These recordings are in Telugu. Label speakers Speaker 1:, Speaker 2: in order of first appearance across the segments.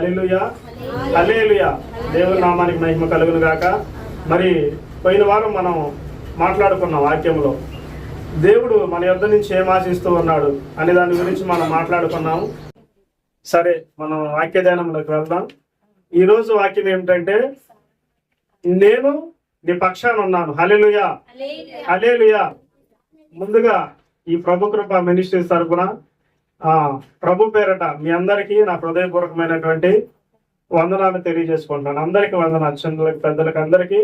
Speaker 1: హల్లెలూయా హల్లెలూయా. దేవుని నామానికి మహిమ కలుగును గాక. మరి పోయిన వారం మనం మాట్లాడుకున్న వాక్యంలో దేవుడు మన యొద్ద నుంచి ఏం ఆశిస్తూ ఉన్నాడు అనే దాని గురించి మనం మాట్లాడుకున్నాము. సరే, మనం వాక్య ధ్యానంలోకి వెళ్దాం. ఈరోజు వాక్యం ఏమిటంటే, నేను నీ పక్షాన ఉన్నాను. హల్లెలూయా హల్లెలూయా. ముందుగా ఈ ప్రభు కృప మినిస్ట్రీస్ తరపున ప్రభు పేరట మీ అందరికీ నా హృదయపూర్వకమైనటువంటి వందనాలు తెలియజేసుకుంటాను. అందరికీ వందనాలు, చిన్నలకు పెద్దలకు అందరికీ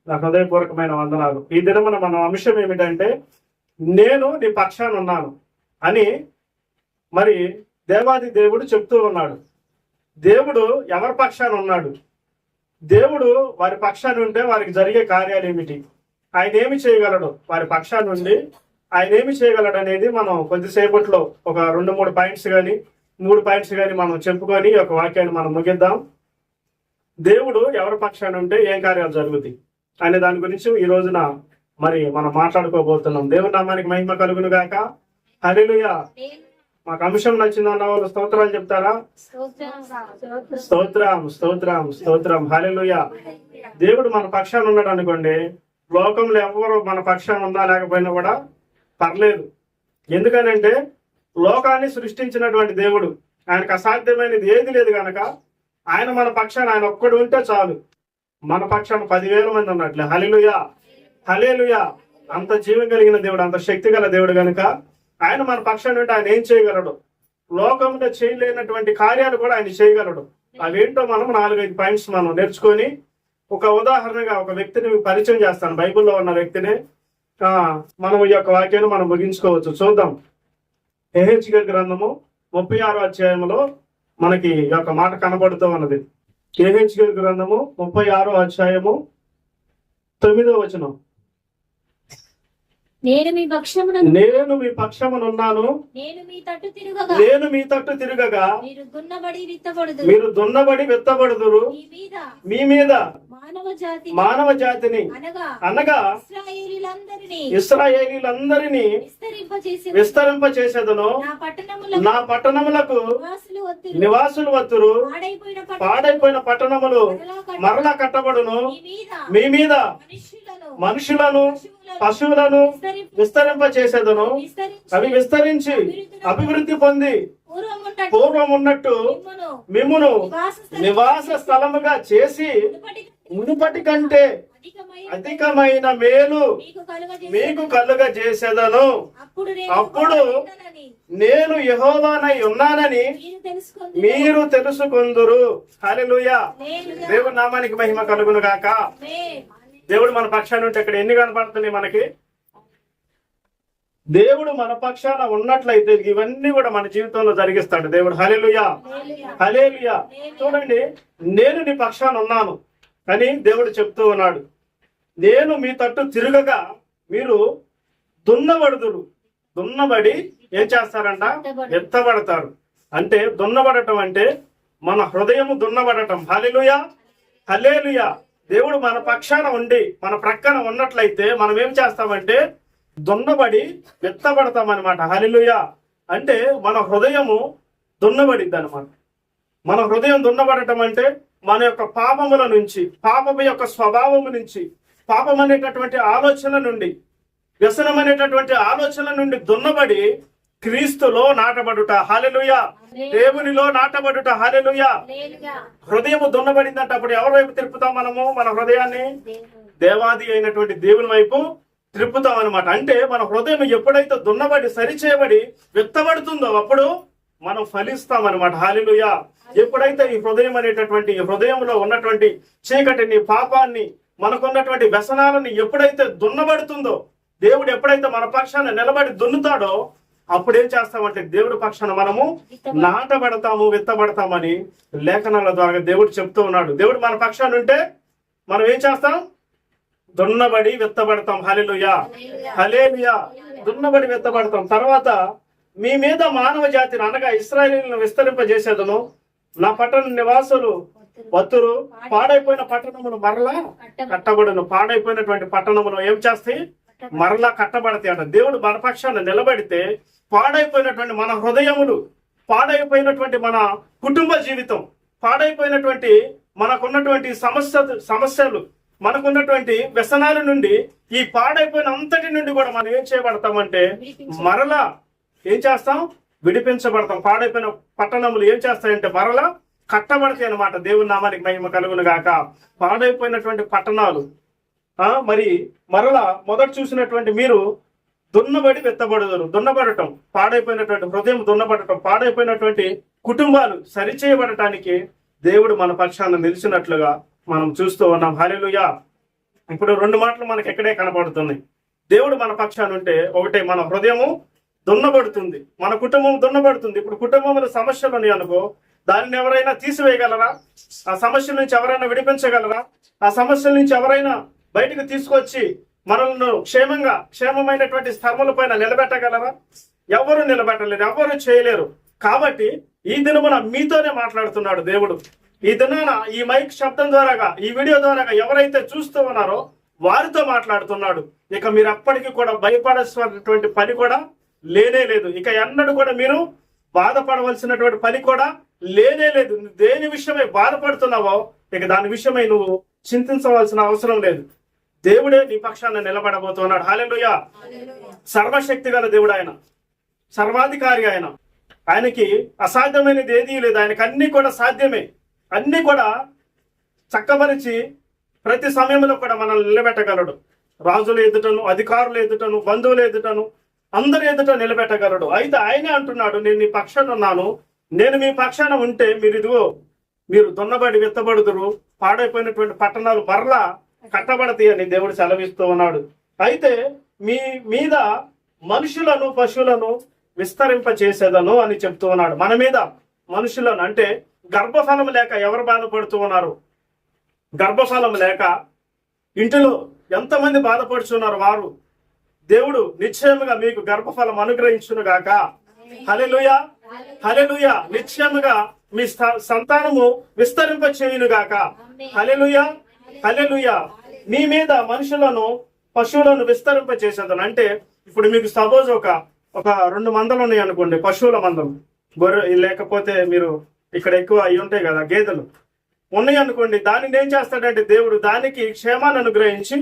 Speaker 1: నా హృదయపూర్వకమైన వందనాలు. ఈ దినమున మన అంశం ఏమిటంటే, నేను నీ పక్షాన ఉన్నాను అని మరి దేవాది దేవుడు చెప్తూ ఉన్నాడు. దేవుడు ఎవరి పక్షాన ఉన్నాడు? దేవుడు వారి పక్షాన ఉంటే వారికి జరిగే కార్యాలు ఏమిటి, ఆయన ఏమి చేయగలడు, వారి పక్షాన ఉండి ఆయన ఏమి చేయగలడు అనేది మనం కొద్దిసేపట్లో ఒక 2-3 పాయింట్స్ కానీ 3 పాయింట్స్ కానీ మనం చెప్పుకొని ఒక వాక్యాన్ని మనం ముగిద్దాం. దేవుడు ఎవరి పక్షాన ఉంటే ఏం కార్యాలు జరుగుతాయి అనే దాని గురించి ఈ రోజున మరి మనం మాట్లాడుకోబోతున్నాం. దేవుని నామానికి మహిమ కలుగును గాక. హల్లెలూయా. మాకు అంశం నచ్చిందన్న వాళ్ళు స్తోత్రాలు చెప్తారా? స్తోత్రం స్తోత్రం స్తోత్రం. హల్లెలూయా. దేవుడు మన పక్షాన ఉన్నాడు అనుకోండి, లోకంలో ఎవరు మన పక్షాన ఉందా లేకపోయినా కూడా పర్లేదు. ఎందుకనంటే లోకాన్ని సృష్టించినటువంటి దేవుడు, ఆయనకు అసాధ్యమైనది ఏది లేదు కనుక ఆయన మన పక్షాన ఆయన ఒక్కడు ఉంటే చాలు. మన పక్షాన 10,000 మంది ఉన్నట్లే. హల్లెలూయా హల్లెలూయా. అంత జీవం కలిగిన దేవుడు, అంత శక్తి గల దేవుడు కనుక ఆయన మన పక్షాన ఉంటే ఆయన ఏం చేయగలడు? లోకంలో చేయలేనటువంటి కార్యాలు కూడా ఆయన చేయగలడు. అవేంటో మనం 4-5 పాయింట్స్ మనం నేర్చుకొని, ఒక ఉదాహరణగా ఒక వ్యక్తిని పరిచయం చేస్తాను, బైబిల్లో ఉన్న వ్యక్తిని. మనం ఈ యొక్క వాక్యాన్ని మనం ముగించుకోవచ్చు. చూద్దాం. యెహెజ్కేలు గ్రంథము 36వ అధ్యాయంలో మనకి ఈ యొక్క మాట కనబడుతూ ఉన్నది. యెహెజ్కేలు గ్రంథము 36వ అధ్యాయము 9వ వచనం.
Speaker 2: నేను మీ పక్షమునున్నాను,
Speaker 1: నేను మీ తట్టు తిరుగగా మీరు దున్నబడి విత్తబడుదురు, మీ మీద మానవ జాతిని అనగా ఇశ్రాయేలీయులందరినీ విస్తరింప చేసేదను. నా పట్టణములకు నివాసులు వత్తురు, పాడైపోయిన పట్టణములు మరలా కట్టబడును. మీ మీద మనుషులను పశువులను విస్తరింప చేసేదను. అవి విస్తరించి అభివృద్ధి పొంది పూర్వం ఉన్నట్టు మిమ్మును నివాస స్థలముగా చేసి మునుపటి కంటే అధికమైన మేలు మీకు కలుగ చేసేదను. అప్పుడు నేను యెహోవానై ఉన్నానని మీరు తెలుసుకొందురు. హల్లెలూయా. దేవుని నామానికి మహిమ కలుగును గాక. దేవుడు మన పక్షాన ఉంటే ఇక్కడ ఎన్ని కనపడుతున్నాయి మనకి? దేవుడు మన పక్షాన ఉన్నట్లయితే ఇవన్నీ కూడా మన జీవితంలో జరిగిస్తాడు దేవుడు. హల్లెలూయా హల్లెలూయా. చూడండి, నేను నీ పక్షాన ఉన్నాను అని దేవుడు చెప్తూ ఉన్నాడు. నేను మీ తట్టు తిరగగా మీరు దున్నబడుదురు. దున్నబడి ఏం చేస్తారంట? ఎత్తబడతారు. అంటే దున్నబడటం అంటే మన హృదయము దున్నబడటం. హల్లెలూయా హల్లెలూయా. దేవుడు మన పక్షాన ఉండి మన ప్రక్కన ఉన్నట్లయితే మనం ఏం చేస్తామంటే దున్నబడి ఎత్తబడతాం అనమాట. హల్లెలూయా. అంటే మన హృదయము దున్నబడిద్ది అనమాట. మన హృదయం దున్నబడటం అంటే మన యొక్క పాపముల నుంచి, పాపము యొక్క స్వభావము నుంచి, పాపం అనేటటువంటి ఆలోచన నుండి, వ్యసనం అనేటటువంటి ఆలోచన నుండి దున్నబడి క్రీస్తులో నాటబడుట. హల్లెలూయా. దేవునిలో నాటబడుట. హల్లెలూయా. హృదయము దున్నబడిందంటే అప్పుడు ఎవరి వైపు తిప్పుతాం మనము? మన హృదయాన్ని దేవాది అయినటువంటి దేవుని వైపు త్రిప్పుతాం అనమాట. అంటే మన హృదయం ఎప్పుడైతే దున్నబడి సరిచేయబడి విత్తబడుతుందో అప్పుడు మనం ఫలిస్తాం అనమాట. హల్లెలూయా. ఎప్పుడైతే ఈ హృదయం అనేటటువంటి హృదయంలో ఉన్నటువంటి చీకటిని, పాపాన్ని, మనకున్నటువంటి వ్యసనాలని ఎప్పుడైతే దున్నబడుతుందో, దేవుడు ఎప్పుడైతే మన పక్షాన నిలబడి దున్నుతాడో అప్పుడు ఏం చేస్తామంటే దేవుడి పక్షాన మనము నాటబడతాము, విత్తబడతామని లేఖనాల ద్వారా దేవుడు చెప్తూ ఉన్నాడు. దేవుడు మన పక్షాన ఉంటే మనం ఏం చేస్తాం? దున్నబడి విత్తబడతాం. హల్లెలూయా హల్లెలూయా. దున్నబడి విత్తబడతాం. తర్వాత మీ మీద మానవ జాతిని అనగా ఇశ్రాయేలీయులను విస్తరింపజేసేదను. నా పట్టణ నివాసులు వత్తురు, పాడైపోయిన పట్టణములు మరలా కట్టబడును. పాడైపోయినటువంటి పట్టణములు ఏం చేస్తాయి? మరలా కట్టబడతాయి అంట. దేవుడు మన పక్షాన నిలబడితే పాడైపోయినటువంటి మన హృదయములు, పాడైపోయినటువంటి మన కుటుంబ జీవితం, పాడైపోయినటువంటి మనకున్నటువంటి సమస్యలు మనకున్నటువంటి వ్యసనాల నుండి, ఈ పాడైపోయిన అంతటి నుండి కూడా మనం ఏం చేయబడతామంటే మరలా ఏం చేస్తాం? విడిపించబడతాం. పాడైపోయిన పట్టణములు ఏం చేస్తాయంటే మరలా కట్టబడతాయి అన్నమాట. దేవుని నామానికి మహిమ కలుగును గాక. పాడైపోయినటువంటి పట్టణాలు మరి మరలా మొదట చూసినటువంటి మీరు దున్నబడి వెత్తబడుదురు. దున్నబడటం, పాడైపోయినటువంటి హృదయం దున్నబడటం, పాడైపోయినటువంటి కుటుంబాలు సరిచేయబడటానికి దేవుడు మన పక్షాన నిలిచినట్లుగా మనం చూస్తూ ఉన్నాం. హల్లెలూయా. ఇప్పుడు రెండు మాటలు మనకి ఎక్కడే కనబడుతున్నాయి. దేవుడు మన పక్షాన ఉంటే ఒకటే, మన హృదయము దున్నబడుతుంది, మన కుటుంబం దున్నబడుతుంది. ఇప్పుడు కుటుంబంలో సమస్యలు ఉన్నాయి అనుకో, దానిని ఎవరైనా తీసివేయగలరా? ఆ సమస్యల నుంచి ఎవరైనా విడిపించగలరా? ఆ సమస్యల నుంచి ఎవరైనా బయటకు తీసుకొచ్చి మనల్ని క్షేమమైనటువంటి స్థలముల పైన నిలబెట్టగలరా? ఎవరు నిలబెట్టలేరు, ఎవరు చేయలేరు. కాబట్టి ఈ దినమున మీతోనే మాట్లాడుతున్నాడు దేవుడు. ఈ దినాన ఈ మైక్ శబ్దం ద్వారాగా, ఈ వీడియో ద్వారాగా ఎవరైతే చూస్తూ ఉన్నారో వారితో మాట్లాడుతున్నాడు. ఇక మీరు అప్పటికి కూడా భయపడాల్సినటువంటి పని కూడా లేనే లేదు. ఇక ఎన్నడూ కూడా మీరు బాధపడవలసినటువంటి పని కూడా లేనే లేదు. దేని విషయమై బాధపడుతున్నావో ఇక దాని విషయమై నువ్వు చింతించవలసిన అవసరం లేదు. దేవుడే నీ పక్షాన నిలబడబోతున్నాడు. హల్లెలూయా. సర్వశక్తి గల దేవుడు ఆయన, సర్వాధికారి ఆయన. ఆయనకి అసాధ్యమైనది ఏదీ లేదు. ఆయనకి అన్ని కూడా సాధ్యమే. అన్ని కూడా చక్కబరిచి ప్రతి సమయంలో కూడా మనల్ని నిలబెట్టగలడు. రాజుల ఎదుటను, అధికారుల ఎదుటను, బంధువుల ఎదుటను, అందరి ఎదుట నిలబెట్టగలడు. అయితే ఆయనే అంటున్నాడు, నేను నీ పక్షాన ఉన్నాను, నేను మీ పక్షాన ఉంటే మీరు దున్నబడి విత్తబడుదురు, పాడైపోయినటువంటి పట్టణాలు మరలా కట్టబడతాయి అని దేవుడు సెలవిస్తూ ఉన్నాడు. అయితే మీ మీద మనుషులను పశువులను విస్తరింప చేసేదను అని చెప్తూ ఉన్నాడు. మన మీద మనుషులను అంటే గర్భఫలం లేక ఎవరు బాధపడుతూ ఉన్నారు? గర్భఫలం లేక ఇంటిలో ఎంతమంది బాధపడుతున్నారు? వారు దేవుడు నిశ్చయముగా మీకు గర్భఫలం అనుగ్రహించును గాక. హల్లెలూయా, హల్లెలూయా. నిశ్చయముగా మీ సంతానము విస్తరింప చేయును గాక. హల్లెలూయా, హల్లెలూయా. మీ మీద మనుషులను పశువులను విస్తరింప చేసేదను అంటే, ఇప్పుడు మీకు సపోజ్ ఒక 2 మందలు ఉన్నాయి అనుకోండి, పశువుల మందలు, గొర్రె లేకపోతే మీరు ఇక్కడ ఎక్కువ అవి ఉంటాయి కదా, గేదెలు ఉన్నాయి అనుకోండి. దానిని ఏం చేస్తాడంటే దేవుడు దానికి క్షేమాన్ని అనుగ్రహించి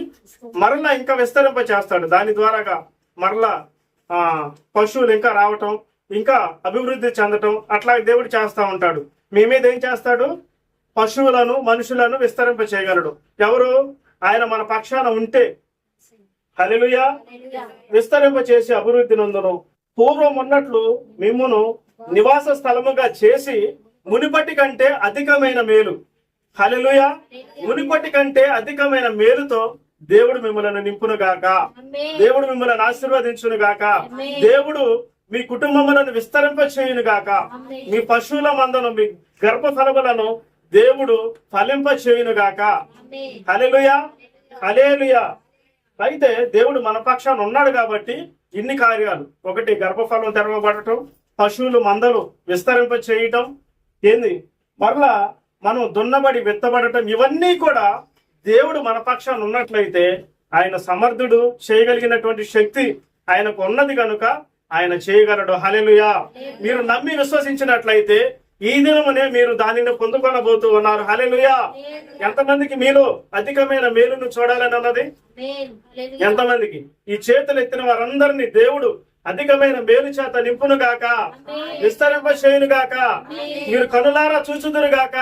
Speaker 1: మరలా ఇంకా విస్తరింప చేస్తాడు. దాని ద్వారాగా మరలా పశువులు ఇంకా రావటం, ఇంకా అభివృద్ధి చెందటం, అట్లా దేవుడు చేస్తూ ఉంటాడు. మీ మీద ఏం చేస్తాడు? పశువులను మనుషులను విస్తరింప చేయగలడు. ఎవరు? ఆయన మన పక్షాన ఉంటే. హల్లెలూయా. విస్తరింప చేసి అభివృద్ధి నందును పూర్వం ఉన్నట్లు మిమ్మును నివాస స్థలముగా చేసి మునిపటి కంటే అధికమైన మేలు. హల్లెలూయా. మునిపటి కంటే అధికమైన మేలుతో దేవుడు మిమ్మల్ని నింపును గాక. దేవుడు మిమ్మల్ని ఆశీర్వదించును గాక. దేవుడు మీ కుటుంబములను విస్తరింప చేయును గాక. మీ పశువుల మందను, మీ గర్భఫలములను దేవుడు ఫలింప చేయును గాక. హల్లెలూయా, హల్లెలూయా. అయితే దేవుడు మన పక్షాన ఉన్నాడు కాబట్టి ఇన్ని కార్యాలు, ఒకటి గర్భఫలం తెరవబడటం, పశువులు మందలు విస్తరింప చేయటం, మరలా మనం దున్నబడి విత్తబడటం, ఇవన్నీ కూడా దేవుడు మన పక్షాన ఉన్నట్లయితే ఆయన సమర్థుడు, చేయగలిగినటువంటి శక్తి ఆయనకు ఉన్నది కనుక ఆయన చేయగలడు. హల్లెలూయా. మీరు నమ్మి విశ్వసించినట్లయితే ఈ దినమునే మీరు దానిని పొందుకొనబోతూ ఉన్నారు. హల్లెలూయా. ఎంతమందికి మీలో అధికమైన మేలును చూడాలని అన్నది? ఎంతమందికి? ఈ చేతులు ఎత్తిన వారందరినీ దేవుడు అధికమైన మేలు చేత నింపును గాక, విస్తరింప చేయును గాక. మీరు కనులారా చూచుదురు గాక.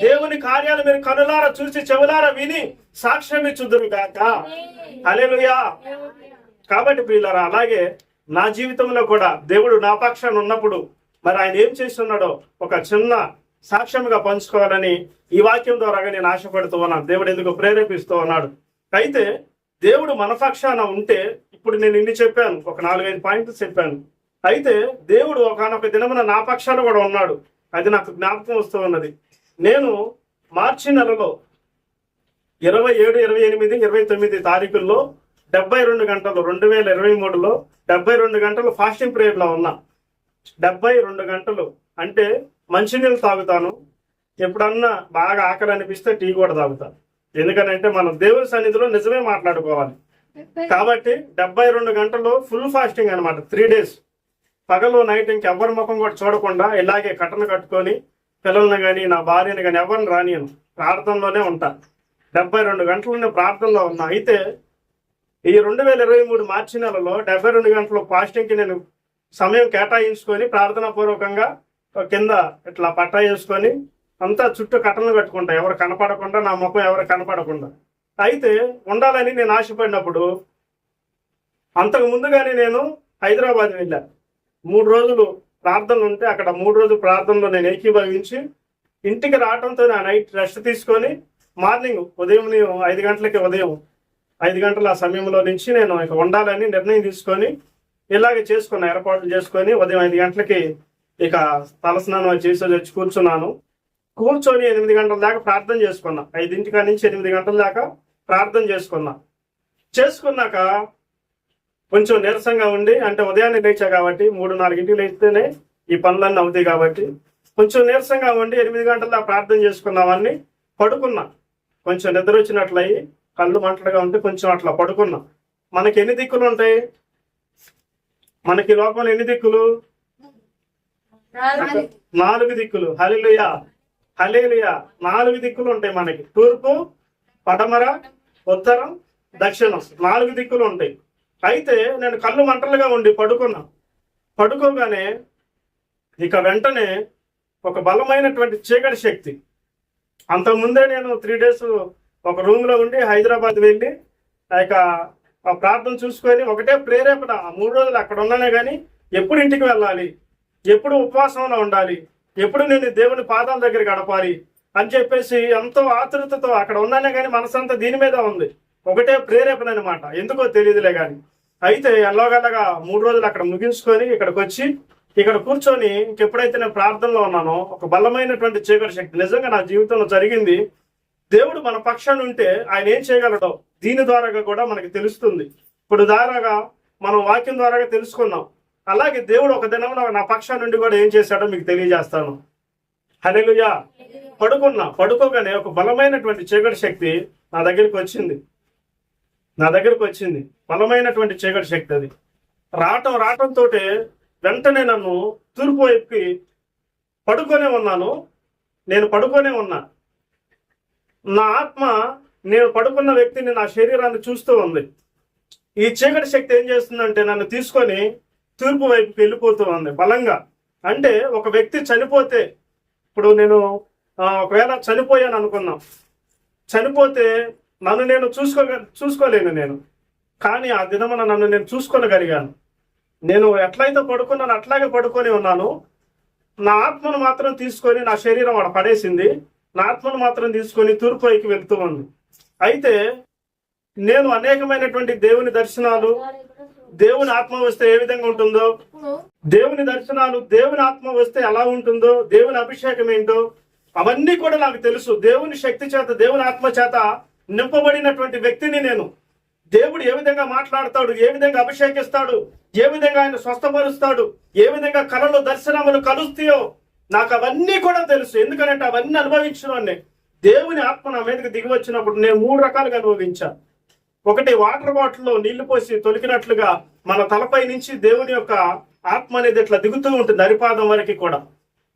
Speaker 1: దేవుని కార్యాలు మీరు కనులారా చూసి చెవులారా విని సాక్ష్యం ఇచ్చుదురు గాక. హల్లెలూయా. కాబట్టి ప్రియులారా, అలాగే నా జీవితంలో కూడా దేవుడు నా పక్షాన ఉన్నప్పుడు మరి ఆయన ఏం చేస్తున్నాడో ఒక చిన్న సాక్ష్యంగా పంచుకోవాలని ఈ వాక్యం ద్వారా నేను ఆశపడుతూ ఉన్నాను. దేవుడు ఎందుకు ప్రేరేపిస్తూ ఉన్నాడు. అయితే దేవుడు మన పక్షాన ఉంటే, ఇప్పుడు నేను ఇన్ని చెప్పాను, ఒక 4-5 పాయింట్లు చెప్పాను. అయితే దేవుడు ఒకనొక దినమున నా పక్షాన కూడా ఉన్నాడు. అది నాకు జ్ఞాపకం వస్తూ ఉన్నది. నేను మార్చి నెలలో 27, 28, 29 తారీఖుల్లో 72 గంటలు 2023లో 72 గంటలు ఫాస్టింగ్ ప్రేయర్లో ఉన్నా. 72 గంటలు అంటే మంచినీళ్ళు తాగుతాను, ఎప్పుడన్నా బాగా ఆకలి అనిపిస్తే టీ కూడా తాగుతాను. ఎందుకనంటే మనం దేవుని సన్నిధిలో నిజమే మాట్లాడుకోవాలి. కాబట్టి 72 గంటలు ఫుల్ ఫాస్టింగ్ అనమాట. 3 days పగలు నైట్ ఇంకెవ్వరి ముఖం కూడా చూడకుండా ఇలాగే కట్టను కట్టుకొని పిల్లల్ని కానీ నా భార్యని కానీ ఎవరిని రానియను, ప్రార్థనలోనే ఉంటా. 72 గంటలు నేను ప్రార్థనలో ఉన్నా. అయితే ఈ 2023 మార్చి నెలలో 72 గంటలు ఫాస్టింగ్కి నేను సమయం కేటాయించుకొని ప్రార్థనా పూర్వకంగా కింద ఇట్లా పట్టా వేసుకొని అంతా చుట్టూ కట్టలు కట్టుకుంటా, ఎవరు కనపడకుండా, నా ముఖం ఎవరు కనపడకుండా. అయితే ఉండాలని నేను ఆశపడినప్పుడు అంతకు ముందుగానే నేను హైదరాబాద్ వెళ్ళా. 3 రోజులు ప్రార్థనలు ఉంటే అక్కడ 3 రోజులు ప్రార్థనలో నేను ఏకీభవించి ఇంటికి రావడంతో నా నైట్ రెస్ట్ తీసుకొని మార్నింగ్ ఉదయం 5 గంటలకి, ఉదయం 5 గంటల సమయంలో నుంచి నేను ఇక ఉండాలని నిర్ణయం తీసుకొని ఇలాగే చేసుకున్నా, ఏర్పాట్లు చేసుకొని ఉదయం 5 గంటలకి ఇక తలస్నానం చేసి వచ్చి కూర్చున్నాను. కూర్చొని 8 గంటల దాకా ప్రార్థన చేసుకున్నా. 5 నుంచి 8 గంటల దాకా ప్రార్థన చేసుకున్నాక కొంచెం నీరసంగా ఉండి, అంటే ఉదయాన్నే లేచా కాబట్టి 3-4 లేస్తేనే ఈ పనులన్నీ అవుతాయి కాబట్టి కొంచెం నీరసంగా ఉండి 8 గంటల దాకా ప్రార్థన చేసుకున్నామని పడుకున్నా. కొంచెం నిద్ర వచ్చినట్లయి కళ్ళు మంటలుగా ఉంటే కొంచెం అట్లా పడుకున్నా. మనకి ఎన్ని దిక్కులు ఉంటాయి? మనకి లోకంలో ఎన్ని దిక్కులు? 4 దిక్కులు. హల్లెలూయా, హల్లెలూయా. 4 దిక్కులు ఉంటాయి మనకి. తూర్పు, పడమర, ఉత్తరం, దక్షిణం, 4 దిక్కులు ఉంటాయి. అయితే నేను కళ్ళు మంటలుగా ఉండి పడుకోగానే ఇక వెంటనే ఒక బలమైనటువంటి చీకటి శక్తి. అంతకుముందే నేను 3 days ఒక రూమ్లో ఉండి హైదరాబాద్ వెళ్ళి ఇక ఆ ప్రార్థన చూసుకొని ఒకటే ప్రేరేపణ, 3 రోజులు అక్కడ ఉన్నానే కానీ ఎప్పుడు ఇంటికి వెళ్ళాలి, ఎప్పుడు ఉపవాసంలో ఉండాలి, ఎప్పుడు నేను దేవుని పాదాల దగ్గర గడపాలి అని చెప్పేసి ఎంతో ఆతృతతో అక్కడ ఉన్నానే కానీ మనసంతా దీని మీద ఉంది. ఒకటే ప్రేరేపణ అనమాట, ఎందుకో తెలియదులే కానీ. అయితే ఎలాగలగా 3 రోజులు అక్కడ ముగించుకొని ఇక్కడికి వచ్చి ఇక్కడ కూర్చొని ఇంకెప్పుడైతే నేను ప్రార్థనలో ఉన్నానో ఒక బలమైనటువంటి చీకటి శక్తి నిజంగా నా జీవితంలో జరిగింది. దేవుడు మన పక్షాన్ని ఉంటే ఆయన ఏం చేయగలడో దీని ద్వారాగా కూడా మనకి తెలుస్తుంది. ఇప్పుడు ద్వారాగా మనం వాక్యం ద్వారాగా తెలుసుకున్నాం. అలాగే దేవుడు ఒక దినంలో నా పక్షా నుండి కూడా ఏం చేశాడో మీకు తెలియజేస్తాను. హల్లెలూయా. పడుకోగానే ఒక బలమైనటువంటి చీకటి శక్తి నా దగ్గరికి వచ్చింది. బలమైనటువంటి చీకటి శక్తి అది రావటంతో వెంటనే నన్ను తూర్పు వైపుకి నేను పడుకొనే ఉన్నా. నా ఆత్మ నేను పడుకున్న వ్యక్తిని, నా శరీరాన్ని చూస్తూ ఉంది. ఈ చీకటి శక్తి ఏం చేస్తుందంటే నన్ను తీసుకొని తూర్పు వైపుకి వెళ్ళిపోతూ ఉంది బలంగా. అంటే ఒక వ్యక్తి చనిపోతే, ఇప్పుడు నేను ఒకవేళ చనిపోయాను అనుకున్నాం, చనిపోతే నన్ను నేను చూసుకోలేను నేను, కానీ ఆ దినమున నన్ను నేను చూసుకోగలిగాను. నేను ఎట్లయితే పడుకున్నాను అట్లాగే పడుకొని ఉన్నాను. నా ఆత్మను మాత్రం తీసుకొని, నా శరీరం అక్కడ పడేసింది, నా ఆత్మను మాత్రం తీసుకొని తూర్పు వైపు వెళ్తూ ఉంది. అయితే నేను అనేకమైనటువంటి దేవుని దర్శనాలు, దేవుని ఆత్మ వస్తే ఏ విధంగా ఉంటుందో, దేవుని దర్శనాలు, దేవుని ఆత్మ వస్తే ఎలా ఉంటుందో, దేవుని అభిషేకం ఏంటో అవన్నీ కూడా నాకు తెలుసు. దేవుని శక్తి చేత, దేవుని ఆత్మ చేత నింపబడినటువంటి వ్యక్తిని నేను. దేవుడు ఏ విధంగా మాట్లాడతాడు, ఏ విధంగా అభిషేకిస్తాడు, ఏ విధంగా ఆయన స్వస్థపరుస్తాడు, ఏ విధంగా కళలు దర్శనములు కలుస్తాయో నాకు అవన్నీ కూడా తెలుసు. ఎందుకంటే అవన్నీ అనుభవించిన దేవుని ఆత్మ నా మీదకి దిగి వచ్చినప్పుడు నేను 3 రకాలుగా అనుభవించా. ఒకటి, వాటర్ బాటిల్లో నీళ్లు పోసి తొలికినట్లుగా మన తలపై నుంచి దేవుని యొక్క ఆత్మ అనేది ఇట్లా దిగుతూ ఉంటుంది అరిపాదం వరకు కూడా.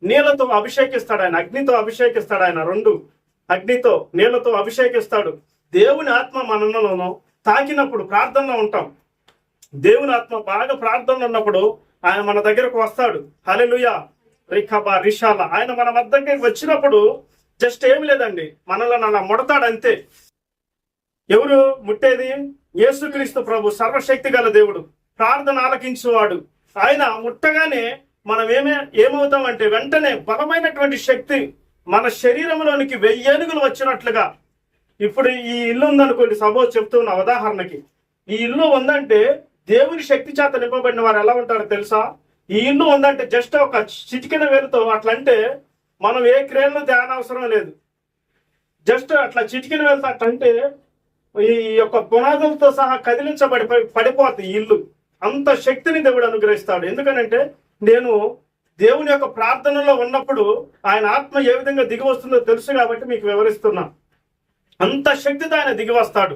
Speaker 1: నీళ్లతో అభిషేకిస్తాడు ఆయన, అగ్నితో అభిషేకిస్తాడు ఆయన. 2, అగ్నితో నీళ్లతో అభిషేకిస్తాడు. దేవుని ఆత్మ మనలో తాకినప్పుడు ప్రార్థనలో ఉంటాం. దేవుని ఆత్మ బాగా ప్రార్థనలో ఉన్నప్పుడు ఆయన మన దగ్గరకు వస్తాడు. హల్లెలూయా. రిఖబా రిషాల ఆయన మన వద్దకి వచ్చినప్పుడు జస్ట్ ఏమి లేదండి, మనల్ని అలా ముడతాడు అంతే. ఎవరు ముట్టేది? యేసుక్రీస్తు ప్రభు, సర్వశక్తి గల దేవుడు, ప్రార్థన ఆలకించువాడు. ఆయన ముట్టగానే మనం ఏమవుతామంటే వెంటనే బలమైనటువంటి శక్తి మన శరీరంలోనికి 1000 ఏనుగులు వచ్చినట్లుగా. ఇప్పుడు ఈ ఇల్లు ఉందనుకోండి, సపోజ్ చెప్తున్న ఉదాహరణకి, ఈ ఇల్లు ఉందంటే దేవుని శక్తి చేత నింపబడిన వారు ఎలా ఉంటారో తెలుసా? ఈ ఇల్లు ఉందంటే జస్ట్ ఒక చిటికిన వేలుతో అట్లంటే మనం ఏ క్రేన్లు తేనవసరం లేదు. జస్ట్ అట్లా చిటికిన వేలుతో అట్లంటే ఈ యొక్క పునాదులతో సహా పడిపోతుంది ఈ ఇల్లు. అంత శక్తిని దేవుడు అనుగ్రహిస్తాడు. ఎందుకనంటే నేను దేవుని యొక్క ప్రార్థనలో ఉన్నప్పుడు ఆయన ఆత్మ ఏ విధంగా దిగి వస్తుందో తెలుసు కాబట్టి మీకు వివరిస్తున్నా. అంత శక్తితో ఆయన దిగి వస్తాడు.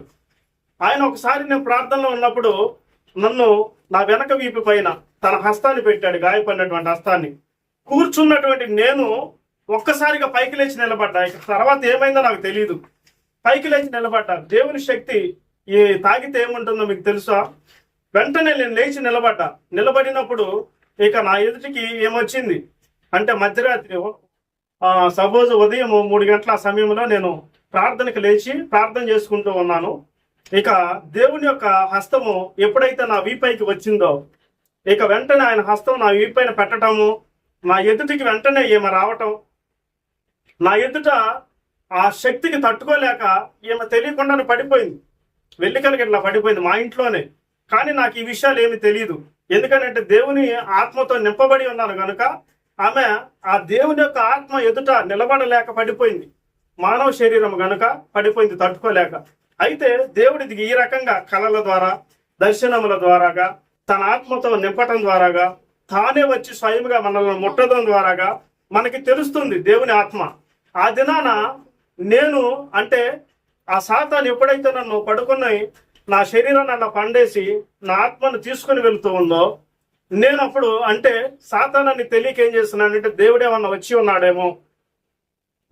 Speaker 1: ఆయన ఒకసారి నేను ప్రార్థనలో ఉన్నప్పుడు నన్ను నా వెనక వీపు పైన తన హస్తాన్ని పెట్టాడు, గాయపడినటువంటి హస్తాన్ని. కూర్చున్నటువంటి నేను ఒక్కసారిగా పైకి లేచి నిలబడ్డా. ఇక తర్వాత ఏమైందో నాకు తెలియదు. పైకి లేచి నిలబడ్డా. దేవుని శక్తి ఈ తాగితే ఏముంటుందో మీకు తెలుసా? వెంటనే నేను లేచి నిలబడ్డా. నిలబడినప్పుడు ఇక నా ఎదుటికి ఏమొచ్చింది అంటే, మధ్యరాత్రి సపోజ్ ఉదయం 3 గంటల సమయంలో నేను ప్రార్థనకు లేచి ప్రార్థన చేసుకుంటూ ఉన్నాను. ఇక దేవుని యొక్క హస్తము ఎప్పుడైతే నా వీపైకి వచ్చిందో, ఇక వెంటనే ఆయన హస్తం నా వీపైన పెట్టడము, నా ఎదుటికి వెంటనే ఈమె రావటం, నా ఎదుట ఆ శక్తికి తట్టుకోలేక ఈమె తెలియకుండానే పడిపోయింది. వెల్లికలకి ఇట్లా పడిపోయింది మా ఇంట్లోనే. కానీ నాకు ఈ విషయాలు ఏమి తెలియదు. ఎందుకంటే దేవుని ఆత్మతో నింపబడి ఉన్నాను కనుక ఆమె ఆ దేవుని యొక్క ఆత్మ ఎదుట నిలబడలేక పడిపోయింది. మానవ శరీరం గనుక పడిపోయింది తట్టుకోలేక. అయితే దేవుడిది ఈ రకంగా కళల ద్వారా, దర్శనముల ద్వారాగా, తన ఆత్మతో నింపటం ద్వారాగా, తానే వచ్చి స్వయంగా మనల్ని ముట్టడం ద్వారాగా మనకి తెలుస్తుంది దేవుని ఆత్మ. ఆ దినాన నేను అంటే ఆ సాతాను ఎప్పుడైతే నన్ను పడుకుని నా శరీరాన్ని అలా పండేసి నా ఆత్మను తీసుకుని వెళ్తూ ఉందో, నేను అప్పుడు అంటే సాతానాన్ని తెలియక ఏం చేస్తున్నానంటే దేవుడేమన్నా వచ్చి ఉన్నాడేమో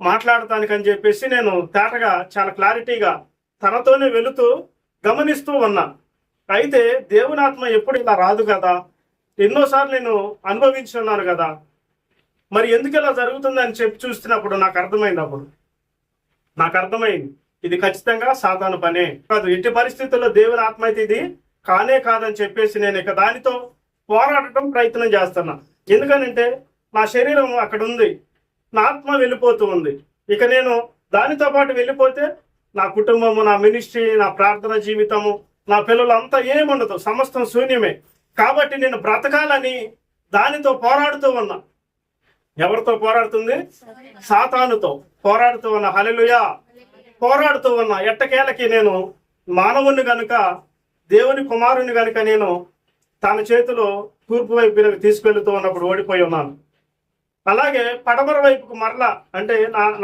Speaker 1: మాట్లాడటానికి అని చెప్పేసి నేను తేటగా చాలా క్లారిటీగా తనతోనే వెళుతూ గమనిస్తూ ఉన్నా. అయితే దేవుని ఆత్మ ఎప్పుడు ఇలా రాదు కదా, ఎన్నోసార్లు నేను అనుభవించి ఉన్నాను కదా, మరి ఎందుకు ఇలా జరుగుతుందని చెప్పి చూస్తున్నప్పుడు నాకు అర్థమైంది ఇది ఖచ్చితంగా సాధారణ పనే కాదు. ఎట్టి పరిస్థితుల్లో దేవుని ఆత్మ అయితే ఇది కానే కాదని చెప్పేసి నేను ఇక దానితో పోరాడటం ప్రయత్నం చేస్తున్నా. ఎందుకనంటే నా శరీరం అక్కడ ఉంది, నా ఆత్మ వెళ్ళిపోతూ ఉంది. ఇక నేను దానితో పాటు వెళ్ళిపోతే నా కుటుంబము, నా మినిస్ట్రీ, నా ప్రార్థన జీవితము, నా పిల్లలు అంతా ఏముండదు, సమస్తం శూన్యమే. కాబట్టి నేను బ్రతకాలని దానితో పోరాడుతూ ఉన్నా. ఎవరితో పోరాడుతుంది? సాతానుతో పోరాడుతూ ఉన్నా. హల్లెలూయా. పోరాడుతూ ఉన్నా. ఎట్టకేలకి నేను మానవుని గనుక, దేవుని కుమారుని గనుక నేను తన చేతిలో తూర్పు వైపు తీసుకెళ్తూ ఉన్నప్పుడు ఓడిపోయి ఉన్నాను. అలాగే పడమర వైపుకు మరలా అంటే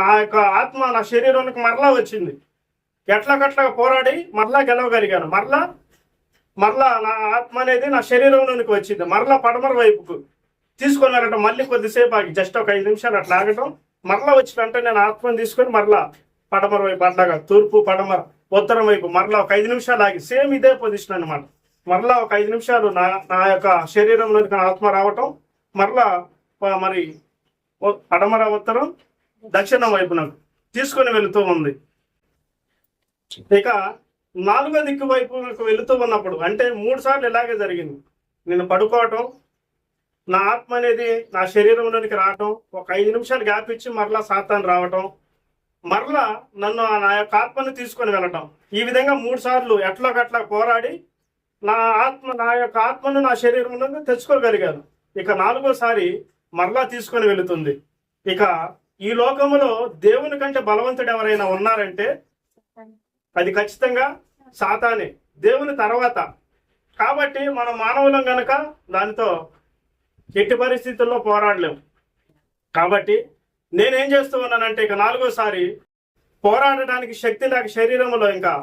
Speaker 1: నా యొక్క ఆత్మ నా శరీరానికి మరలా వచ్చింది. ఎట్లకట్లా పోరాడి మరలా గెలవగలిగాను. మరలా నా ఆత్మ అనేది నా శరీరంలోనికి వచ్చింది. మరలా పడమర వైపుకు తీసుకొని వెళ్ళటం, మళ్ళీ కొద్దిసేపు ఆగి జస్ట్ ఒక 5 నిమిషాలు అట్లా ఆగటం, మరలా వచ్చి వెంటనే నేను ఆత్మను తీసుకొని మరలా పడమర వైపు అట్లాగా తూర్పు పడమర ఉత్తరం వైపు మరలా ఒక 5 నిమిషాలు ఆగి సేమ్ ఇదే పొజిషన్ అనమాట. మరలా ఒక 5 నిమిషాలు నా యొక్క శరీరంలోకి నా ఆత్మ రావటం, మరలా మరి పడమర ఉత్తరం దక్షిణం వైపు నాకు తీసుకొని వెళుతూ ఉంది. ఇక 4వ దిక్కు వైపు వెళుతూ ఉన్నప్పుడు అంటే 3 సార్లు ఇలాగే జరిగింది. నేను పడుకోవటం, నా ఆత్మ అనేది నా శరీరంలోనికి రావటం, ఒక 5 నిమిషాలు గ్యాప్ ఇచ్చి మరలా సాతాను రావటం, మరలా నన్ను నా యొక్క ఆత్మను తీసుకొని వెళ్ళటం. ఈ విధంగా 3 సార్లు ఎట్లాగట్లా పోరాడి నా యొక్క ఆత్మను నా శరీరంలో తెచ్చుకోగలిగాను. ఇక 4వసారి మరలా తీసుకొని వెళుతుంది. ఇక ఈ లోకములో దేవుని కంటే బలవంతుడు ఎవరైనా ఉన్నారంటే అది ఖచ్చితంగా సాతానే, దేవుని తర్వాత. కాబట్టి మనం మానవులం గనక దానితో ఎట్టి పరిస్థితుల్లో పోరాడలేము. కాబట్టి నేనేం చేస్తూ ఉన్నానంటే ఇక 4వసారి పోరాడడానికి శక్తి లేక శరీరంలో ఇంకా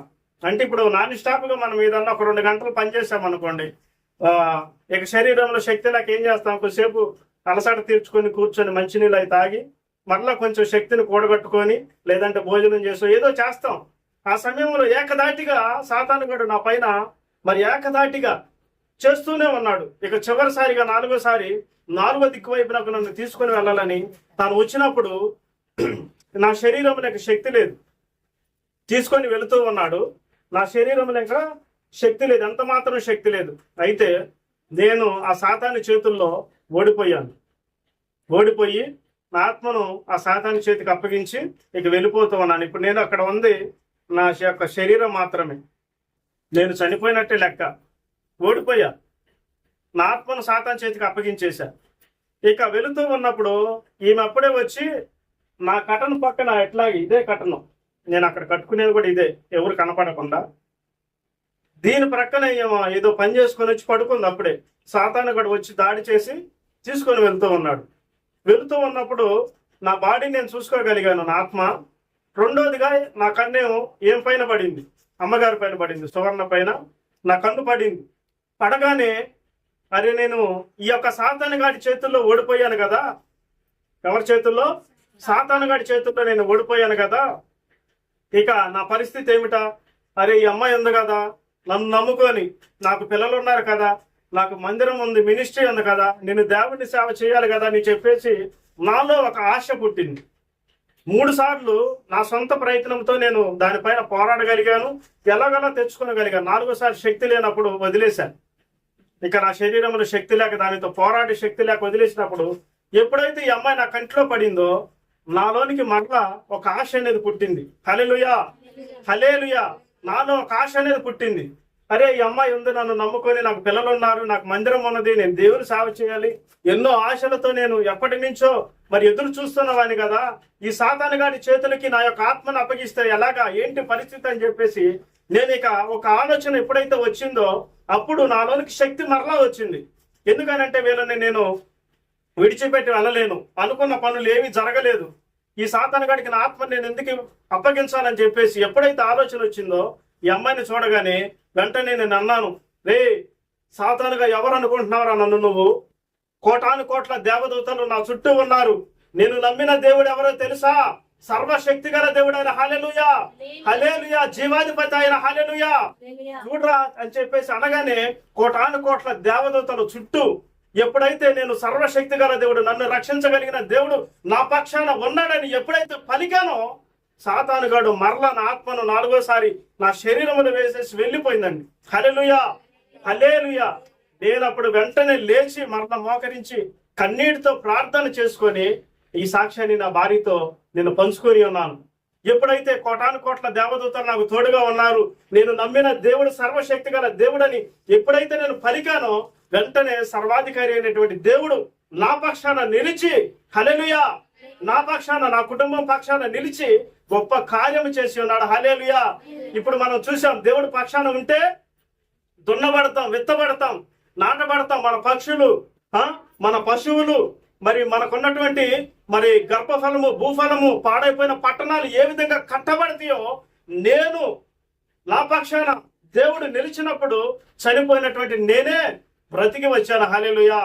Speaker 1: అంటే ఇప్పుడు నాన్ స్టాప్గా మనం ఏదన్నా ఒక 2 గంటలు పనిచేసామనుకోండి, ఇక శరీరంలో శక్తి లేక ఏం చేస్తాం, కొద్దిసేపు అలసట తీర్చుకొని కూర్చొని మంచినీళ్ళు అవి తాగి మరలా కొంచెం శక్తిని కూడగట్టుకొని లేదంటే భోజనం చేసో ఏదో చేస్తాం. ఆ సమయంలో ఏకదాటిగా సాతానుగాడు నా పైన మరి ఏకదాటిగా చేస్తూనే ఉన్నాడు. ఇక చివరిసారిగా 4వసారి 4వ దిక్కు వైపు నాకు నన్ను తీసుకొని వెళ్ళాలని తాను వచ్చినప్పుడు నా శరీరంలో శక్తి లేదు, తీసుకొని వెళుతూ ఉన్నాడు. నా శరీరంలో ఇంకా శక్తి లేదు, ఎంత మాత్రం శక్తి లేదు. అయితే నేను ఆ సాతాను చేతుల్లో ఓడిపోయి నా ఆత్మను ఆ సాతాను చేతికి అప్పగించి ఇక వెళ్ళిపోతూ ఉన్నాను. ఇప్పుడు నేను అక్కడ ఉంది నా యొక్క శరీరం మాత్రమే, నేను చనిపోయినట్టే లెక్క, ఓడిపోయా. నా ఆత్మను సాతాను చేతికి అప్పగించేశా. ఇక వెళుతూ ఉన్నప్పుడు ఈమె అప్పుడే వచ్చి నా కటను పక్కన ఎట్లాగే ఇదే కటను, నేను అక్కడ కట్టుకునేది కూడా ఇదే, ఎవరు కనపడకుండా దీని ప్రక్కన ఏదో పని చేసుకొని వచ్చి పడుకుంది. అప్పుడే సాతాను కూడా వచ్చి దాడి చేసి తీసుకొని వెళ్తూ ఉన్నాడు. వెళుతూ ఉన్నప్పుడు నా బాడీ నేను చూసుకోగలిగాను, నా ఆత్మ. రెండోదిగా నా కన్నేమో ఏం పైన పడింది, అమ్మగారి పైన పడింది, సువర్ణ పైన నా కన్ను పడింది. పడగానే అరే నేను ఈ యొక్క సాతాను గాడి చేతుల్లో ఓడిపోయాను కదా. ఎవరి చేతుల్లో? సాతాను గారి చేతుల్లో నేను ఓడిపోయాను కదా, ఇక నా పరిస్థితి ఏమిటా? అరే ఈ అమ్మాయి ఉంది కదా, నన్ను నమ్ముకొని, నాకు పిల్లలు ఉన్నారు కదా, నాకు మందిరం ఉంది, మినిస్ట్రీ ఉంది కదా, నేను దేవుడిని సేవ చేయాలి కదా అని చెప్పేసి నాలో ఒక ఆశ పుట్టింది. 3 సార్లు నా సొంత ప్రయత్నంతో నేను దానిపైన పోరాడగలిగాను, ఎలాగలా తెచ్చుకోగలిగాను. 4వసారి శక్తి లేనప్పుడు వదిలేశాను. ఇక నా శరీరంలో శక్తి లేక, దానితో పోరాడే శక్తి లేక వదిలేసినప్పుడు, ఎప్పుడైతే ఈ అమ్మాయి నా కంటిలో పడిందో నాలోనికి మరలా ఒక ఆశ అనేది పుట్టింది. హల్లెలూయా, హల్లెలూయా. నాలో ఒక ఆశ అనేది పుట్టింది. అరే ఈ అమ్మాయి ఉంది, నన్ను నమ్ముకొని, నాకు పిల్లలు ఉన్నారు, నాకు మందిరం ఉన్నది, నేను దేవుని సేవ చేయాలి, ఎన్నో ఆశలతో నేను ఎప్పటి నుంచో మరి ఎదురు చూస్తున్నవాని కదా, ఈ సాతాను గారి చేతులకి నా యొక్క ఆత్మను అప్పగిస్తే ఎలాగా, ఏంటి పరిస్థితి అని చెప్పేసి నేను ఇక ఒక ఆలోచన ఎప్పుడైతే వచ్చిందో అప్పుడు నాలోనికి శక్తి మరలా వచ్చింది. ఎందుకనంటే వీళ్ళని నేను విడిచిపెట్టి వెళ్ళలేను, అనుకున్న పనులు ఏమీ జరగలేదు, ఈ సాతాను గారికి నా ఆత్మని నేను ఎందుకు అప్పగించాలని చెప్పేసి ఎప్పుడైతే ఆలోచన వచ్చిందో ఈ అమ్మాయిని చూడగానే వెంటనే నేను అన్నాను, రే సాతానుగా ఎవరు అనుకుంటున్నావురా నన్ను నువ్వు? కోటాను కోట్ల దేవదూతలు నా చుట్టూ ఉన్నారు, నేను నమ్మిన దేవుడు ఎవరో తెలుసా? సర్వశక్తి గల దేవుడు ఆయన. హల్లెలూయా, హల్లెలూయా. జీవాధిపతి ఆయన. హల్లెలూయా. చూడరా అని చెప్పేసి అనగానే కోటాను కోట్ల దేవదూతలు చుట్టూ, ఎప్పుడైతే నేను సర్వశక్తి గల దేవుడు, నన్ను రక్షించగలిగిన దేవుడు నా పక్షాన ఉన్నాడని ఎప్పుడైతే పలికానో సాతానుగాడు మరలా నా ఆత్మను 4వసారి నా శరీరమును వేసేసి వెళ్ళిపోయిందండి. హల్లెలూయా, హల్లెలూయా. నేను అప్పుడు వెంటనే లేచి మరలా మోకరించి కన్నీటితో ప్రార్థన చేసుకొని ఈ సాక్ష్యాన్ని నా భార్యతో నేను పంచుకొని ఉన్నాను. ఎప్పుడైతే కోటాను కోట్ల దేవదూతలు నాకు తోడుగా ఉన్నారు, నేను నమ్మిన దేవుడు సర్వశక్తి గల దేవుడని ఎప్పుడైతే నేను పలికానో వెంటనే సర్వాధికారి అయినటువంటి దేవుడు నా పక్షాన నిలిచి, హల్లెలూయా, నా పక్షాన, నా కుటుంబం పక్షాన నిలిచి గొప్ప కార్యము చేసి ఉన్నాడు. హల్లెలూయా. ఇప్పుడు మనం చూసాం, దేవుడు పక్షాన ఉంటే దున్నబడతాం, విత్తబడతాం, నాటబడతాం. మన పక్షులు, మన పశువులు, మరి మనకున్నటువంటి మరి గర్భఫలము, భూఫలము, పాడైపోయిన పట్టణాలు ఏ విధంగా కట్టబడతాయో, నేను నా పక్షాన దేవుడు నిలిచినప్పుడు చనిపోయినటువంటి నేనే బ్రతికి వచ్చాను. హల్లెలూయా,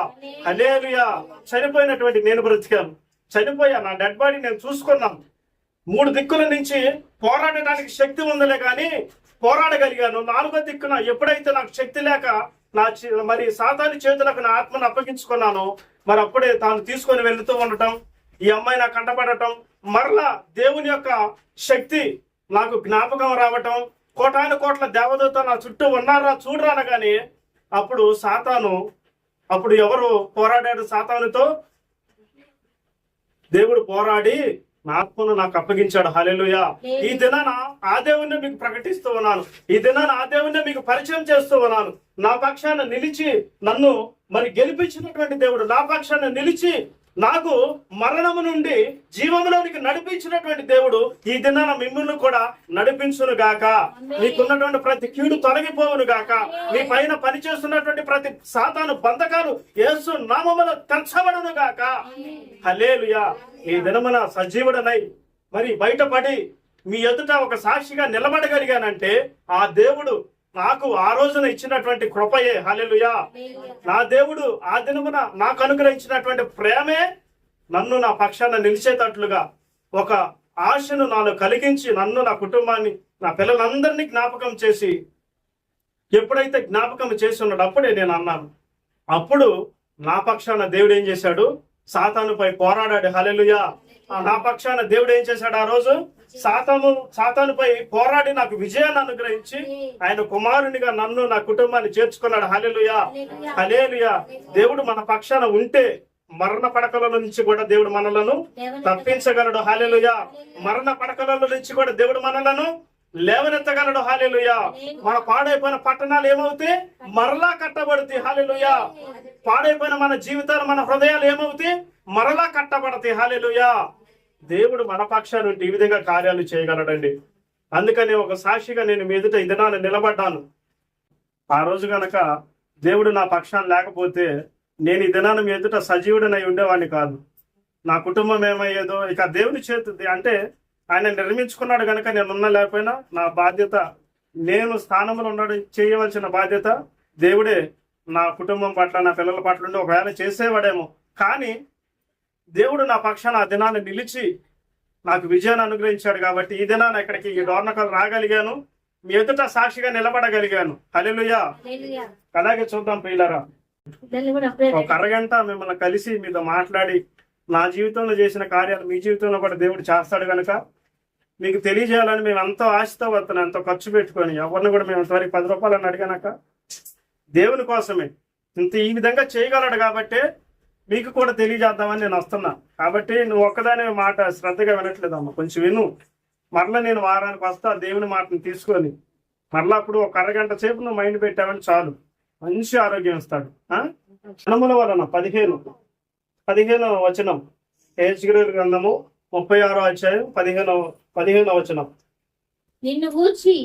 Speaker 1: హల్లెలూయా. చనిపోయినటువంటి నేను బ్రతికాను, చనిపోయా, నా డెడ్ బాడీ నేను చూసుకున్నాను. 3 దిక్కుల నుంచి పోరాడడానికి శక్తి ఉందలే కానీ పోరాడగలిగాను. 4వ దిక్కున ఎప్పుడైతే నాకు శక్తి లేక మరి సాతాను చేతులకు నా ఆత్మను అప్పగించుకున్నాను, మరి అప్పుడే తాను తీసుకొని వెళుతూ ఉండటం, ఈ అమ్మాయి నాకు కంటపడటం, మరలా దేవుని యొక్క శక్తి నాకు జ్ఞాపకం రావటం, కోటాను కోట్ల దేవదూత నా చుట్టూ ఉన్నారా చూడరా అనగానే అప్పుడు సాతాను, అప్పుడు ఎవరు పోరాడాడు సాతానుతో? దేవుడు పోరాడి నా ఆత్మను నాకు అప్పగించాడు. హల్లెలూయా. ఈ దినాన ఆ దేవుణ్ణి మీకు ప్రకటిస్తూ ఉన్నాను, ఈ దినాన ఆ దేవుణ్ణి మీకు పరిచయం చేస్తూ ఉన్నాను. నా పక్షాన నిలిచి నన్ను మరి గెలిపించినటువంటి దేవుడు, నా పక్షాన నిలిచి నాకు మరణము నుండి జీవములోనికి నడిపించినటువంటి దేవుడు ఈ దినాన మిమ్మల్ని కూడా నడిపించును గాక. మీకున్నటువంటి ప్రతి కీడు తొలగిపోవును గాక. మీ పైన పనిచేస్తున్నటువంటి ప్రతి సాతాను బంధకాలు యేసు నామములో తెంచబడును గాక. హల్లెలూయా. ఈ దినమున సజీవుడనై మరి బయటపడి మీ ఎదుట ఒక సాక్షిగా నిలబడగలిగానంటే ఆ దేవుడు నాకు ఆ రోజున ఇచ్చినటువంటి కృపయే. హల్లెలూయా. నా దేవుడు ఆ దినమున నాకు అనుగ్రహించినటువంటి ప్రేమే నన్ను నా పక్షాన నిలిచేటట్లుగా ఒక ఆశను నాలో కలిగించి నన్ను, నా కుటుంబాన్ని, నా పిల్లలందరినీ జ్ఞాపకం చేసి ఎప్పుడైతే జ్ఞాపకం చేసి ఉన్నాడు అప్పుడే నేను అన్నాను, అప్పుడు నా పక్షాన దేవుడు ఏం చేశాడు? సాతానుపై పోరాడాడు. హల్లెలూయా. నా పక్షాన దేవుడు ఏం చేశాడు? ఆ రోజు సాతానుపై పోరాడి నాకు విజయాన్ని అనుగ్రహించి ఆయన కుమారునిగా నన్ను, నా కుటుంబాన్ని చేర్చుకున్నాడు. హల్లెలూయా, హల్లెలూయా. దేవుడు మన పక్షాన ఉంటే మరణ పడకల నుంచి కూడా దేవుడు మనలను తప్పించగలడు. హల్లెలూయా. మరణ పడకల నుంచి కూడా దేవుడు మనలను లేవనెత్తగలడు. హల్లెలూయా. మన పాడైపోయిన పట్టణాలు ఏమవుతాయి? మరలా కట్టబడతాయి. హల్లెలూయా. పాడైపోయిన మన జీవితాలు, మన హృదయాలు ఏమవుతాయి? మరలా కట్టబడతాయి. హల్లెలూయా. దేవుడు మన పక్షాన్ని ఈ విధంగా కార్యాలు చేయగలడండి. అందుకని ఒక సాక్షిగా నేను మీ ఎదుట ఈ దినాన్ని నిలబడ్డాను. ఆ రోజు గనక దేవుడు నా పక్షాన్ని లేకపోతే నేను ఈ దినాన్ని మీ ఎదుట సజీవుడనై ఉండేవాడిని కాదు. నా కుటుంబం ఏమయ్యేదో ఇక దేవుని చేతి అంటే ఆయన నిర్మించుకున్నాడు కనుక నేనున్నా లేకపోయినా నా బాధ్యత, నేను స్థానంలో ఉన్నాడు చేయవలసిన బాధ్యత దేవుడే నా కుటుంబం పట్ల, నా పిల్లల పట్ల ఉండి ఒకవేళ చేసేవాడేమో. కానీ దేవుడు నా పక్షాన ఆ దినాన్ని నిలిచి నాకు విజయాన్ని అనుగ్రహించాడు కాబట్టి ఈ దినాన ఇక్కడికి ఈ డోర్నకల్ రాగలిగాను, మీ ఎదుట సాక్షిగా నిలబడగలిగాను. హల్లెలూయా. అలాగే చూద్దాం ప్రియులారా, ఒక అరగంట మిమ్మల్ని కలిసి మీతో మాట్లాడి నా జీవితంలో చేసిన కార్యాలు మీ జీవితంలో కూడా దేవుడు చేస్తాడు కనుక మీకు తెలియజేయాలని మేము ఎంతో ఆశతో వస్తున్నాం, ఎంతో ఖర్చు పెట్టుకొని. ఎవరిని కూడా మేము ఇంతవరకు 10 రూపాయలని అడిగానక దేవుని కోసమే ఇంత ఈ విధంగా చేయగలడు కాబట్టి మీకు కూడా తెలియజేద్దామని నేను వస్తున్నా. కాబట్టి నువ్వు ఒక్కదానే మాట శ్రద్ధగా వినట్లేదమ్మా, కొంచెం విను. మరలా నేను వారానికి వస్తా, దేవుని మాటను తీసుకొని మరలా అప్పుడు ఒక అరగంట సేపు నువ్వు మైండ్ పెట్టావని చాలు, మంచి ఆరోగ్యం ఇస్తాడు. జనముల వలన 15వ వచనం, హెజ్కేలు గ్రంథము 36వ అధ్యాయం 15వ వచనం.
Speaker 2: నిన్ను గూర్చి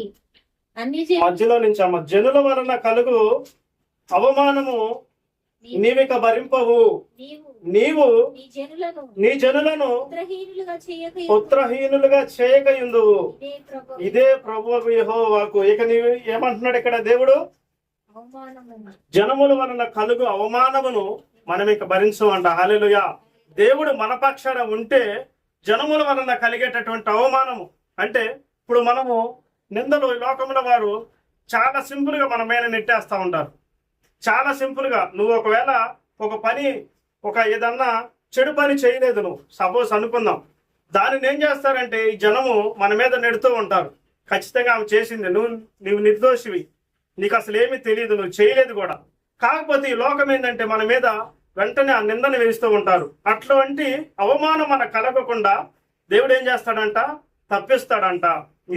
Speaker 1: మధ్యలో నుంచి అమ్మ, జనుల వలన కలుగు అవమానము నీవిక భరింపవు, నీవు నీ జనులను పుత్రహీనులుగా చేయకయుందువు. ఇదే ప్రభువు యెహోవాకు. ఇక నీవు ఏమంటున్నాడు ఇక్కడ దేవుడు? జనముల వలన కలుగు అవమానమును మనం ఇక భరించమంట. హల్లెలూయా. దేవుడు మన పక్షాన ఉంటే జనముల వలన కలిగేటటువంటి అవమానము అంటే, ఇప్పుడు మనము నిందలు లోకంలో వారు చాలా సింపుల్ గా మన మీద నెట్టేస్తా ఉంటారు. చాలా సింపుల్ గా నువ్వు ఒకవేళ ఒక పని, ఒక ఏదన్నా చెడు పని చేయలేదు, నువ్వు సపోజ్ అనుకుందాం, దానిని ఏం చేస్తారంటే ఈ జనము మన మీద నెడుతూ ఉంటారు. ఖచ్చితంగా ఆమె చేసింది, నువ్వు నిర్దోషివి, నీకు అసలు ఏమీ తెలియదు, నువ్వు చేయలేదు కూడా. కాకపోతే ఈ లోకం ఏంటంటే మన మీద వెంటనే ఆ నిందను వేస్తూ ఉంటారు. అటువంటి అవమానం మనకు కలగకుండా దేవుడు ఏం చేస్తాడంట? తప్పిస్తాడంట.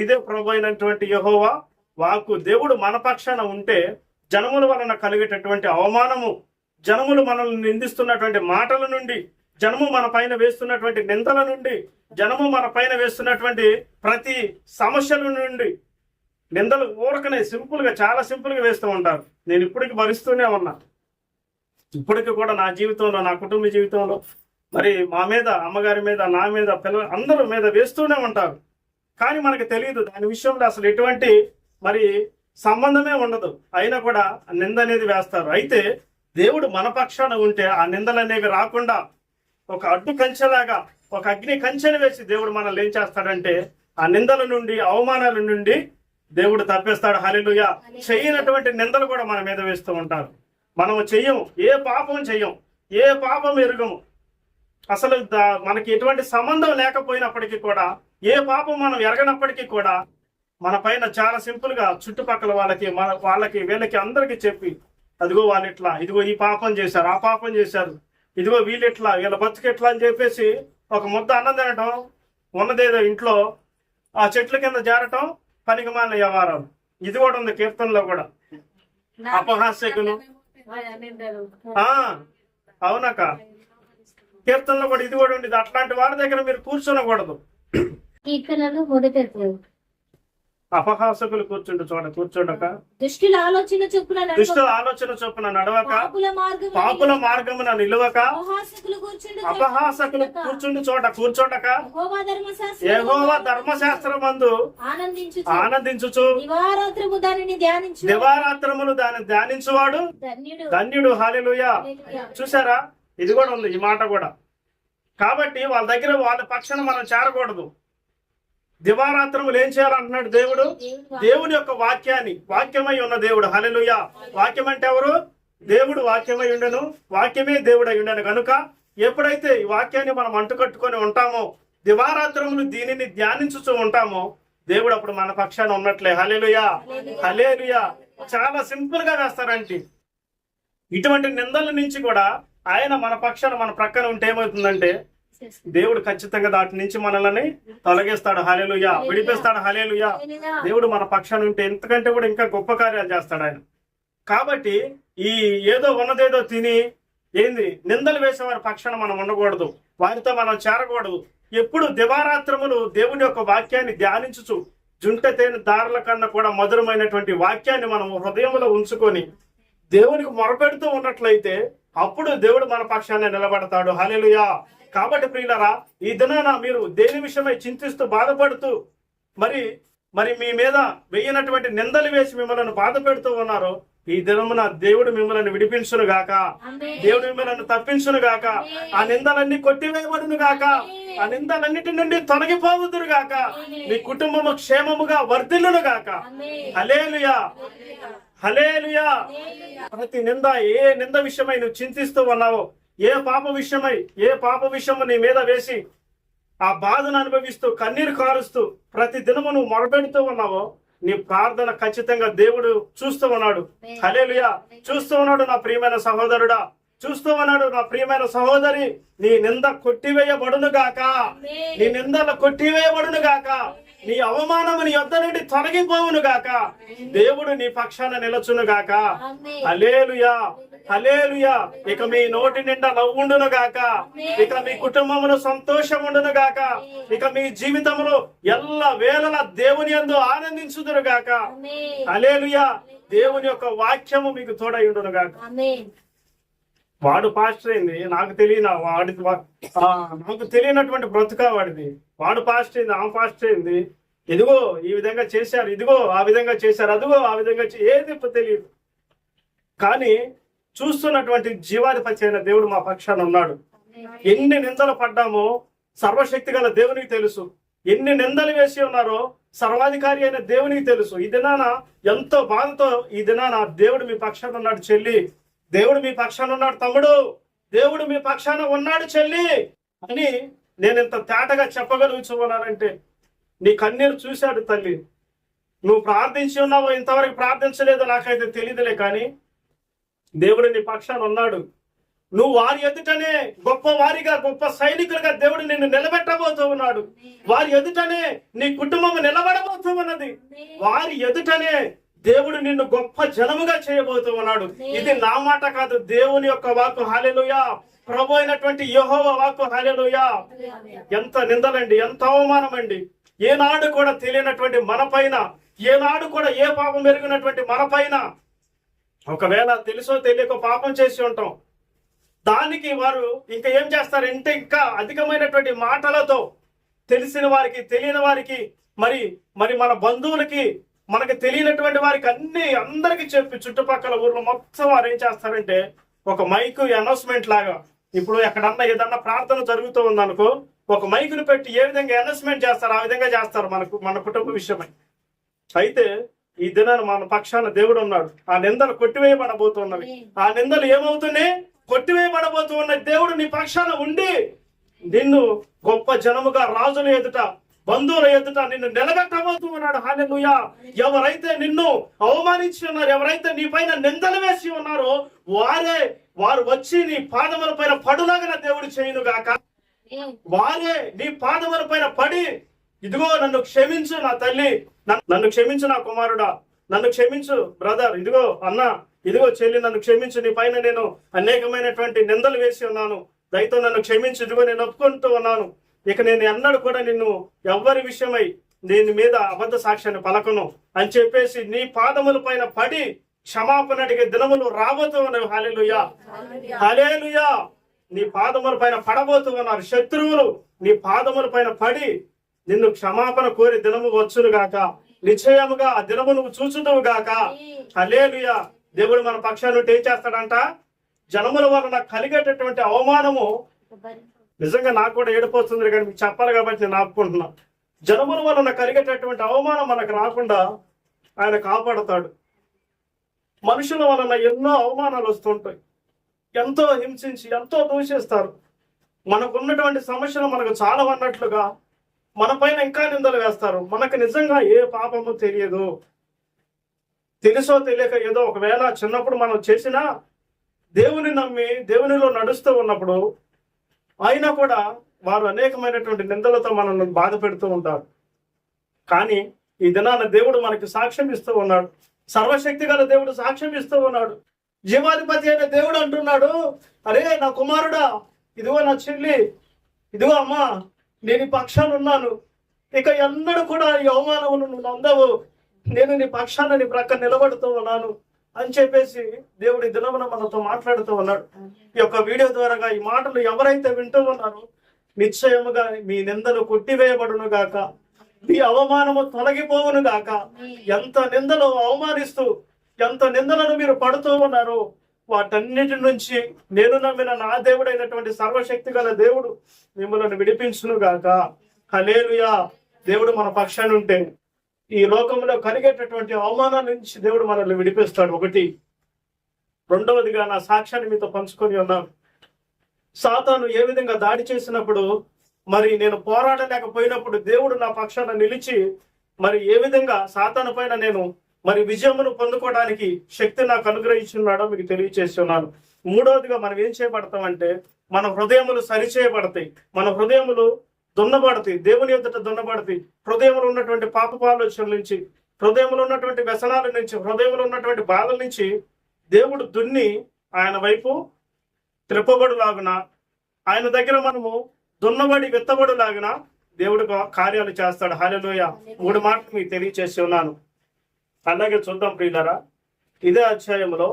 Speaker 1: ఇదే ప్రభు అయినటువంటి యెహోవా వాక్కు. దేవుడు మన పక్షాన ఉంటే జనముల వలన కలిగేటటువంటి అవమానము, జనములు మనల్ని నిందిస్తున్నటువంటి మాటల నుండి, జనము మన పైన వేస్తున్నటువంటి నిందల నుండి, జనము మన పైన వేస్తున్నటువంటి ప్రతి సమస్యల నుండి, నిందలు ఊరకనే సింపుల్ గా, చాలా సింపుల్ గా వేస్తూ ఉంటారు. నేను ఇప్పటికి భరిస్తూనే ఉన్నా. ఇప్పటికి కూడా నా జీవితంలో, నా కుటుంబ జీవితంలో మరి మా మీద, అమ్మగారి మీద, నా మీద, పిల్లలు అందరూ మీద వేస్తూనే ఉంటారు. కానీ మనకు తెలియదు దాని విషయంలో అసలు ఎటువంటి మరి సంబంధమే ఉండదు. అయినా కూడా నింద అనేది వేస్తారు. అయితే దేవుడు మన పక్షాన ఉంటే ఆ నిందలు అనేవి రాకుండా ఒక అడ్డు కంచెలాగా, ఒక అగ్ని కంచెను వేసి దేవుడు మనల్ని ఏం చేస్తాడంటే ఆ నిందల నుండి, అవమానాల నుండి దేవుడు తప్పిస్తాడు. హల్లెలూయా. చేయనటువంటి నిందలు కూడా మన మీద వేస్తూ ఉంటారు. మనము చెయ్యము, ఏ పాపం చెయ్యం, ఏ పాపం ఎరుగము. అసలు మనకి ఎటువంటి సంబంధం లేకపోయినప్పటికీ కూడా, ఏ పాపం మనం ఎరగనప్పటికీ కూడా మన పైన చాలా సింపుల్ గా చుట్టుపక్కల వాళ్ళకి వీళ్ళకి అందరికి చెప్పి, అదిగో వాళ్ళు ఇట్లా, ఇదిగో ఈ పాపం చేశారు, ఆ పాపం చేశారు, ఇదిగో వీళ్ళు ఇట్లా, వీళ్ళ బతుకెట్లా అని చెప్పేసి ఒక ముద్ద అన్నం తినటం, ఉన్నదేదో ఇంట్లో ఆ చెట్ల కింద చేరటం, పనికిమాలిన వ్యవహారం. ఇది కూడా ఉంది కీర్తనలో కూడా. అపహాస్యకులు, అవునక్క, కీర్తనలో కూడా ఇది కూడా ఉండేది. అట్లాంటి వారి దగ్గర మీరు కూర్చోనకూడదు. అపహాసకులు కూర్చోడక,
Speaker 2: దుష్టుల ఆలోచన
Speaker 1: చొప్పున నడవక, పాపుల మార్గమున నిలువక, అపహాసకులు కూర్చుండు చోట కూర్చోడక, యెహోవా ధర్మశాస్త్రమందు ఆనందించుచు దివారాత్రములు దాన్ని ధ్యానించువాడు ధన్యుడు. హల్లెలూయా. చూసారా, ఇది కూడా ఉంది ఈ మాట కూడా. కాబట్టి వాళ్ళ దగ్గర, వాళ్ళ పక్షాన మనం చేరకూడదు. దివారాత్రములు ఏం చేయాలంటున్నాడు దేవుడు? దేవుని యొక్క వాక్యాన్ని, వాక్యమై ఉన్న దేవుడు. హల్లెలూయా. వాక్యం అంటే ఎవరు? దేవుడు వాక్యమై ఉండను, వాక్యమే దేవుడు అయి ఉండను కనుక ఎప్పుడైతే ఈ వాక్యాన్ని మనం అంటుకట్టుకొని ఉంటామో, దివారాత్రములు దీనిని ధ్యానించుతూ ఉంటామో, దేవుడు అప్పుడు మన పక్షాన ఉన్నట్లే. హల్లెలూయా. హల్లెలూయా. చాలా సింపుల్ గా వేస్తారంటే ఇటువంటి నిందల నుంచి కూడా ఆయన మన పక్షాన, మన ప్రక్కన ఉంటే ఏమవుతుందంటే దేవుడు ఖచ్చితంగా దాటి నుంచి మనల్ని తొలగిస్తాడు. హల్లెలూయా. విడిపిస్తాడు. హల్లెలూయా. దేవుడు మన పక్షాన ఉంటే ఎంతకంటే కూడా ఇంకా గొప్ప కార్యాలు చేస్తాడు ఆయన. కాబట్టి ఈ ఏదో ఉన్నదేదో తిని ఏంది నిందలు వేసేవారి పక్షాన మనం ఉండకూడదు, వారితో మనం చేరకూడదు. ఎప్పుడు దివారాత్రములు దేవుని యొక్క వాక్యాన్ని ధ్యానించుచు, జుంట తేనె దారుల కన్నా కూడా మధురమైనటువంటి వాక్యాన్ని మనం హృదయంలో ఉంచుకొని దేవునికి మొరపెడుతూ ఉన్నట్లయితే అప్పుడు దేవుడు మన పక్షాన్ని నిలబడతాడు. హల్లెలూయా. కాబట్టి ప్రియులారా, ఈ దినాన మీరు దేని విషయమై చింతిస్తూ బాధపడుతూ మరి మీ మీద వెయ్యినటువంటి నిందలు వేసి మిమ్మల్ని బాధ పెడుతూ ఉన్నారో ఈ దినమున దేవుడు మిమ్మల్ని విడిపించును గాక, దేవుడు మిమ్మల్ని తప్పించును గాక, ఆ నిందలన్నీ కొట్టివేయబడును గాక, ఆ నిందలన్నిటి నుండి తొలగిపోవుదురు గాక, మీ కుటుంబము క్షేమముగా వర్ధిల్లును గాక. హల్లెలూయా, హల్లెలూయా. ప్రతి నింద, ఏ నింద విషయమై నువ్వు చింతిస్తూ ఉన్నావో, ఏ పాప విషయము నీ మీద వేసి ఆ బాధను అనుభవిస్తూ కన్నీరు కారుస్తూ ప్రతి దినము నువ్వు మొరపెడుతూ ఉన్నావో, నీ ప్రార్థన ఖచ్చితంగా దేవుడు చూస్తూ ఉన్నాడు. హల్లెలూయా, చూస్తూ ఉన్నాడు నా ప్రియమైన సహోదరుడా, చూస్తూ ఉన్నాడు నా ప్రియమైన సహోదరి. నీ నింద కొట్టివేయబడును గాక, నీ నిందలు కొట్టివేయబడును గాక, నీ అవమానము నీ యొద్ద నుండి తొలగిపోవును గాక, దేవుడు నీ పక్షాన నిలచును గాక. హల్లెలూయా, హల్లెలూయా. ఇక మీ నోటి నిండా నవ్వుండును గాక, ఇక మీ కుటుంబమును సంతోషం ఉండును గాక, ఇక మీ జీవితంలో ఎల్ల వేళల దేవుని యందు ఆనందించుదురు గాక. హల్లెలూయా. దేవుని యొక్క వాక్యము మీకు తోడై ఉండును గాక. వాడు పాస్టర్ అయింది, నాకు తెలియనటువంటి బ్రతుక వాడిది. వాడు పాస్టర్ అయింది, ఆమె పాస్టర్ అయింది. ఇదిగో ఈ విధంగా చేశారు, ఇదిగో ఆ విధంగా చేశారు, అదిగో ఆ విధంగా ఏది తెలియదు. కానీ చూస్తున్నటువంటి జీవాధిపతి అయిన దేవుడు మా పక్షాన ఉన్నాడు. ఎన్ని నిందలు పడ్డామో సర్వశక్తి గల దేవునికి తెలుసు. ఎన్ని నిందలు వేసి ఉన్నారో సర్వాధికారి అయిన దేవునికి తెలుసు. ఈ దినాన ఎంతో బాధతో ఈ దినాన దేవుడు మీ పక్షాన ఉన్నాడు చెల్లి, దేవుడు మీ పక్షాన ఉన్నాడు తమ్ముడు, దేవుడు మీ పక్షాన ఉన్నాడు చెల్లి అని నేను ఇంత తేటగా చెప్పగలుగుతున్నానంటే నీ కన్నీరు చూశాడు తల్లి. నువ్వు ప్రార్థించి ఉన్నావో ఇంతవరకు ప్రార్థించలేదో నాకైతే తెలియదులే, కానీ దేవుడు నీ పక్షాన ఉన్నాడు. నువ్వు వారి ఎదుటనే గొప్ప వారిగా, గొప్ప సైనికులుగా దేవుడు నిన్ను నిలబెట్టబోతూ ఉన్నాడు. వారి ఎదుటనే నీ కుటుంబం నిలబడబోతూ ఉన్నది. వారి ఎదుటనే దేవుడు నిన్ను గొప్ప జనముగా చేయబోతూ ఉన్నాడు. ఇది నా మాట కాదు, దేవుని యొక్క వాక్కు. హల్లెలూయా. ప్రభు అయినటువంటి యెహోవా వాక్కు. హల్లెలూయా. ఎంత నిందలండి, ఎంత అవమానం అండి. ఏనాడు కూడా తెలియనటువంటి మన పైన, ఏనాడు కూడా ఏ పాపం ఎరిగినటువంటి మన పైన, ఒకవేళ తెలుసో తెలియక పాపం చేసి ఉంటాం, దానికి వారు ఇంకా ఏం చేస్తారంటే ఇంకా అధికమైనటువంటి మాటలతో తెలిసిన వారికి, తెలియని వారికి, మరి మన బంధువులకి, మనకి తెలియనటువంటి వారికి అందరికి చెప్పి చుట్టుపక్కల ఊర్లో మొత్తం వారు ఏం చేస్తారంటే ఒక మైకు అనౌన్స్మెంట్ లాగా, ఇప్పుడు ఎక్కడన్నా ఏదన్నా ప్రార్థన జరుగుతూ ఉందనుకో, ఒక మైకును పెట్టి ఏ విధంగా అనౌన్స్మెంట్ చేస్తారు ఆ విధంగా చేస్తారు మన కుటుంబ విషయమై. అయితే ఈ దినాన మన పక్షాన దేవుడు ఉన్నాడు. ఆ నిందలు కొట్టివేయబడబోతున్నవి. ఆ నిందలు ఏమవుతున్నాయి? కొట్టివేయబడబోతూ ఉన్నది. దేవుడు నీ పక్షాన ఉండి నిన్ను గొప్ప జనముగా, రాజుల ఎదుట, బంధువుల ఎదుట నిన్ను నిలబెట్టబోతూ ఉన్నాడు. హల్లెలూయా. ఎవరైతే నిన్ను అవమానించి ఉన్నారు, ఎవరైతే నీ పైన నిందలు వేసి ఉన్నారో వారు వచ్చి నీ పాదముల పైన పడులాగిన దేవుడు చేయును గాక. వారే నీ పాదముల పైన పడి, ఇదిగో నన్ను క్షమించు నా తల్లి, నన్ను క్షమించు నా కుమారుడా, నన్ను క్షమించు బ్రదర్, ఇదిగో అన్న, ఇదిగో చెల్లి, నన్ను క్షమించు, నీ పైన నేను అనేకమైనటువంటి నిందలు వేసి ఉన్నాను, దయతో నన్ను క్షమించు, ఇదిగో నేను ఒప్పుకుంటూ ఉన్నాను, ఇక నేను ఎన్నడూ కూడా నిన్ను ఎవ్వరి విషయమై దీని మీద అబద్ధ సాక్ష్యాన్ని పలకను అని చెప్పేసి నీ పాదముల పైన పడి క్షమాపణ అడిగే దినములు రాబోతూ ఉన్నవి. హల్లెలూయా, హల్లెలూయా. నీ పాదముల పైన పడబోతూ ఉన్నారు శత్రువులు. నీ పాదముల పైన పడి నిన్ను క్షమాపణ కోరి దినము వచ్చును గాక. నిశ్చయముగా ఆ దినము నువ్వు చూచుదువు గాక. హల్లెలూయా. దేవుడు మన పక్షాన్ని ఏం చేస్తాడంట? జనముల వలన కలిగేటటువంటి అవమానము, నిజంగా నాకు కూడా ఏడిపోతుంది కానీ మీకు చెప్పాలి కాబట్టి నేను ఆపుకుంటున్నా. జనముల వలన కలిగేటటువంటి అవమానం మనకు రాకుండా ఆయన కాపాడతాడు. మనుషుల వలన ఎన్నో అవమానాలు వస్తుంటాయి, ఎంతో హింసించి ఎంతో దూషిస్తారు. మనకున్నటువంటి సమస్యలు మనకు చాలా అన్నట్లుగా మన పైన ఇంకా నిందలు వేస్తారు. మనకు నిజంగా ఏ పాపము తెలియదు, తెలుసో తెలియక ఏదో ఒకవేళ చిన్నప్పుడు మనం చేసినా దేవుని నమ్మి దేవునిలో నడుస్తూ ఉన్నప్పుడు అయినా కూడా వారు అనేకమైనటువంటి నిందలతో మనల్ని బాధ పెడుతూ ఉంటారు. కానీ ఈ దినాన దేవుడు మనకి సాక్ష్యం ఇస్తూ ఉన్నాడు. సర్వశక్తి గల దేవుడు సాక్ష్యం ఇస్తూ ఉన్నాడు. జీవాధిపతి అయిన దేవుడు అంటున్నాడు, అరే నా కుమారుడా, ఇదిగో నా చెల్లి, ఇదిగో అమ్మా, నేను ఈ పక్షాన ఉన్నాను, ఇక ఎన్నడూ కూడా ఈ అవమానమును నువ్వు అందవు, నేను నీ పక్షాన నీ ప్రక్క నిలబడుతూ ఉన్నాను అని చెప్పేసి దేవుడి దినమున మనతో మాట్లాడుతూ ఉన్నాడు. ఈ యొక్క వీడియో ద్వారా ఈ మాటలు ఎవరైతే వింటూ ఉన్నారో నిశ్చయముగా మీ నిందలు కొట్టివేయబడును గాక, మీ అవమానము తొలగిపోవును గాక. ఎంత నిందలు అవమానిస్తూ ఎంత నిందలను మీరు పడుతూ ఉన్నారు, వాటన్నిటి నుంచి నేను నమ్మిన నా దేవుడైనటువంటి సర్వశక్తి గల దేవుడు మిమ్మల్ని విడిపించును గాక. హల్లెలూయా. దేవుడు మన పక్షాన ఉంటే ఈ లోకంలో కలిగేటటువంటి అవమానాల నుంచి దేవుడు మనల్ని విడిపిస్తాడు. ఒకటి. రెండవదిగా నా సాక్ష్యాన్ని మీతో పంచుకొని ఉన్నాను. సాతాను ఏ విధంగా దాడి చేసినప్పుడు, మరి నేను పోరాడలేకపోయినప్పుడు దేవుడు నా పక్షాన నిలిచి మరి ఏ విధంగా సాతాను పైన నేను మరి విజయమును పొందుకోవడానికి శక్తి నాకు అనుగ్రహించున్నాడో మీకు తెలియచేస్తున్నాను. మూడవదిగా మనం ఏం చేయబడతామంటే, మన హృదయములు సరిచేయబడతాయి, మన హృదయములు దున్నబడతాయి, దేవుని ఎదుట దున్నబడతాయి. హృదయంలో ఉన్నటువంటి పాపపు ఆలోచనల నుంచి, హృదయంలో ఉన్నటువంటి వ్యసనాల నుంచి, హృదయంలో ఉన్నటువంటి బాధల నుంచి దేవుడు దున్ని ఆయన వైపు త్రిప్పబడులాగున, ఆయన దగ్గర మనము దున్నబడి విత్తబడులాగున దేవుడు కార్యాలు చేస్తాడు. హల్లెలూయా. 3 మాటలు మీకు తెలియచేసి ఉన్నాను. అలాగే చూద్దాం ప్రియులారా, ఇదే అధ్యాయంలో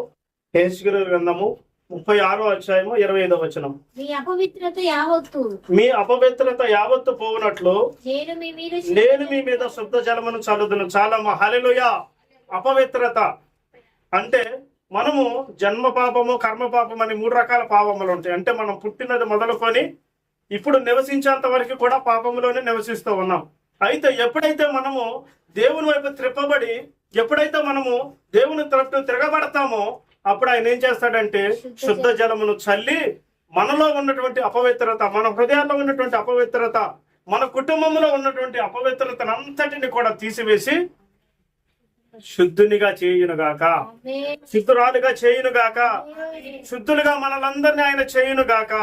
Speaker 1: హెజ్కేలు గ్రంథము 36వ అధ్యాయము 25వ వచనం.
Speaker 2: మీ అపవిత్రత యావత్తు
Speaker 1: మీ అపవిత్రత యావత్తు పోవునట్లు
Speaker 2: నేను
Speaker 1: మీ మీద శుద్ధ జలమును చల్లుదును. చాలా హల్లెలూయా. అపవిత్రత అంటే మనము జన్మ పాపము, కర్మ పాపం అని 3 రకాల పాపములు ఉంటాయి. అంటే మనం పుట్టినది మొదలుకొని ఇప్పుడు నివసించేంత వరకు కూడా పాపంలోనే నివసిస్తూ ఉన్నాం. అయితే ఎప్పుడైతే మనము దేవుని వైపు త్రిప్పబడి, ఎప్పుడైతే మనము దేవుని తరఫు తిరగబడతామో, అప్పుడు ఆయన ఏం చేస్తాడంటే శుద్ధ జలమును చల్లి మనలో ఉన్నటువంటి అపవిత్రత, మన హృదయాల్లో ఉన్నటువంటి అపవిత్రత, మన కుటుంబంలో ఉన్నటువంటి అపవిత్రతను అంతటిని కూడా తీసివేసి శుద్ధునిగా చేయునుగాక, శుద్ధురాలుగా చేయునుగాక, శుద్ధులుగా మనలందరినీ ఆయన చేయునుగాక.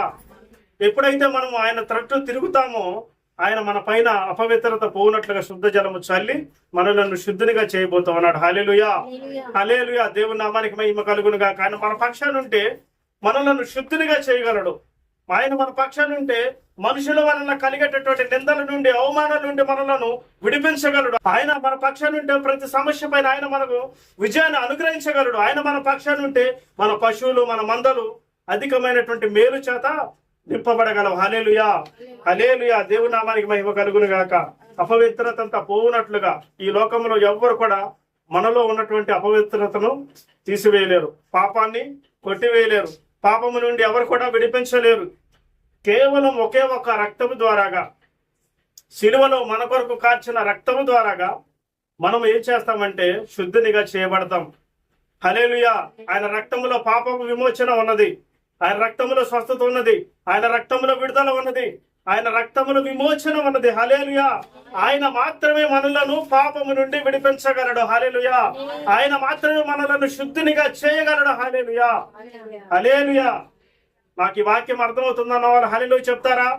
Speaker 1: ఎప్పుడైతే మనం ఆయన తరఫు తిరుగుతామో ఆయన మన పైన అపవిత్రత పోనట్లుగా శుద్ధ జలము చల్లి మనలను శుద్ధునిగా చేయబోతా ఉన్నాడు. హల్లెలూయా. హల్లెలూయా. దేవుని నామానికి మహిమ కలుగునుగా. కానీ మన పక్షానుంటే మనలను శుద్ధునిగా చేయగలడు. ఆయన మన పక్షానుంటే మనుషుల వలన కలిగేటటువంటి నిందల నుండి, అవమానాల నుండి మనలను విడిపించగలడు. ఆయన మన పక్షానుంటే ప్రతి సమస్య పైన ఆయన మనకు విజయాన్ని అనుగ్రహించగలడు. ఆయన మన పక్షానుంటే మన పశువులు, మన మందలు అధికమైనటువంటి మేలు చేత నింపబడగలవు. హల్లెలూయా. హల్లెలూయా. దేవుని నామానికి మహిమ కలుగును గాక. అపవిత్రత అంతా పోవునట్లుగా ఈ లోకంలో ఎవ్వరు కూడా మనలో ఉన్నటువంటి అపవిత్రతను తీసివేయలేరు, పాపాన్ని కొట్టివేయలేరు, పాపము నుండి ఎవరు కూడా విడిపించలేరు. కేవలం ఒకే ఒక రక్తము ద్వారాగా, సిలువలో మన కొరకు కార్చిన రక్తము ద్వారాగా మనం ఏం చేస్తామంటే శుద్ధునిగా చేయబడతాం. హల్లెలూయా. ఆయన రక్తములో పాపపు విమోచన ఉన్నది, ఆయన రక్తములో స్వస్థత ఉన్నది, ఆయన రక్తములో విడుదల ఉన్నది, ఆయన రక్తములో విమోచన ఉన్నది. హల్లెలూయా. ఆయన మాత్రమే మనలను పాపము నుండి విడిపించగలడు. హల్లెలూయా. ఆయన మాత్రమే మనలను శుద్ధునిగా చేయగలడు. హల్లెలూయా. హల్లెలూయా. నాకు ఈ వాక్యం అర్థమవుతుందన్న వాళ్ళు హల్లెలూయా చెప్తారా?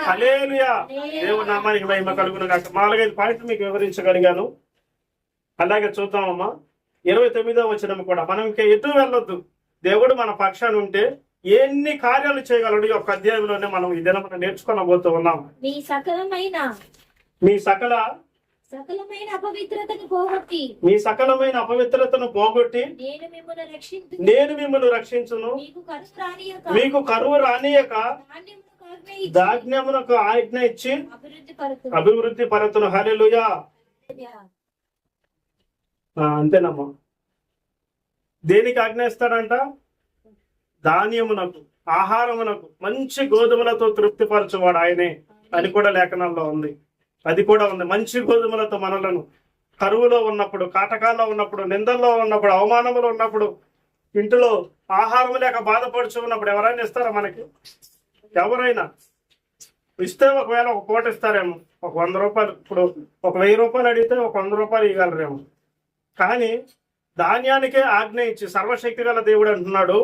Speaker 1: హల్లెలూయా. దేవుని నామానికి మహిమ కలుగును గాక. 4-5 పాయింట్లు మీకు వివరించగలిగాను. అలాగే చూద్దామమ్మా 29వ వచనం కూడా. మనం ఇంకా ఎటు వెళ్ళొద్దు, దేవుడు మన పక్షాన ఉంటే ఎన్ని కార్యాలు చేయగలడు. ఈ యొక్క అధ్యాయంలోనే మనం ఈ దినం నేర్చుకోబోతూ ఉన్నాం.
Speaker 2: మీ సకలమైన అపవిత్రతను పోగొట్టి,
Speaker 1: మీ సకలమైన అపవిత్రతను పోగొట్టి నేను మిమ్మల్ని రక్షించును, మీకు కరువు రానియక ధాన్యమునకు ఆజ్ఞ ఇచ్చి అభివృద్ధి పరతును. హల్లెలూయా. అంతేనమ్మా. దేనికి ఆజ్ఞ ఇస్తాడంట? ధాన్యమునకు, ఆహారమునకు, మంచి గోధుమలతో తృప్తిపరచువాడు ఆయనే అని కూడా లేఖనాల్లో ఉంది. అది కూడా ఉంది. మంచి గోధుమలతో మనలను కరువులో ఉన్నప్పుడు, కాటకాల్లో ఉన్నప్పుడు, నిందల్లో ఉన్నప్పుడు, అవమానంలో ఉన్నప్పుడు, ఇంటిలో ఆహారం లేక బాధపడుచు ఉన్నప్పుడు ఎవరైనా ఇస్తారా మనకి? ఎవరైనా ఇస్తే ఒకవేళ ఒక పూట ఇస్తారేమో, ఒక 100 రూపాయలు. ఇప్పుడు ఒక 1000 రూపాయలు అడిగితే ఒక 100 రూపాయలు ఇవ్వగలరేమో. కానీ ధాన్యానికే ఆజ్ఞ ఇచ్చి, సర్వశక్తి గల దేవుడు అంటున్నాడు,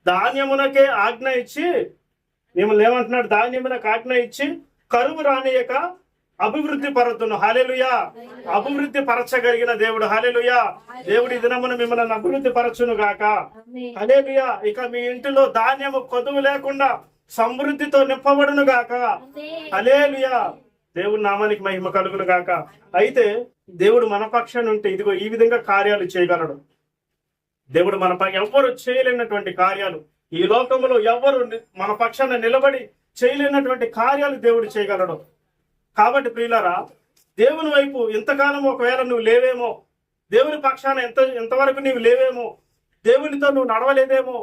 Speaker 1: ధాన్యమునకే ఆజ్ఞ ఇచ్చి, మిమ్మల్ని ఏమంటున్నాడు? ధాన్యమునకు ఆజ్ఞ ఇచ్చి కరువు రానియక అభివృద్ధి పరతును. హల్లెలూయా. అభివృద్ధి పరచగలిగిన దేవుడు. హల్లెలూయా. దేవుడి దినమున మిమ్మల్ని అభివృద్ధి పరచును గాక. హల్లెలూయా. ఇక మీ ఇంటిలో ధాన్యము కొదువు లేకుండా సమృద్ధితో నింపబడును గాక. హల్లెలూయా. దేవుడి నామానికి మహిమ కలుగును గాక. అయితే దేవుడు మన పక్షాన ఉంటే ఇదిగో ఈ విధంగా కార్యాలు చేయగలడు. దేవుడు మన ఎవ్వరు చేయలేనటువంటి కార్యాలు, ఈ లోకంలో ఎవ్వరు మన పక్షాన నిలబడి చేయలేనటువంటి కార్యాలు దేవుడు చేయగలడు. కాబట్టి ప్రియులారా, దేవుని వైపు ఇంతకాలం ఒకవేళ నువ్వు లేవేమో, దేవుని పక్షాన ఎంతవరకు నీవు లేవేమో, దేవునితో నువ్వు నడవలేదేమో,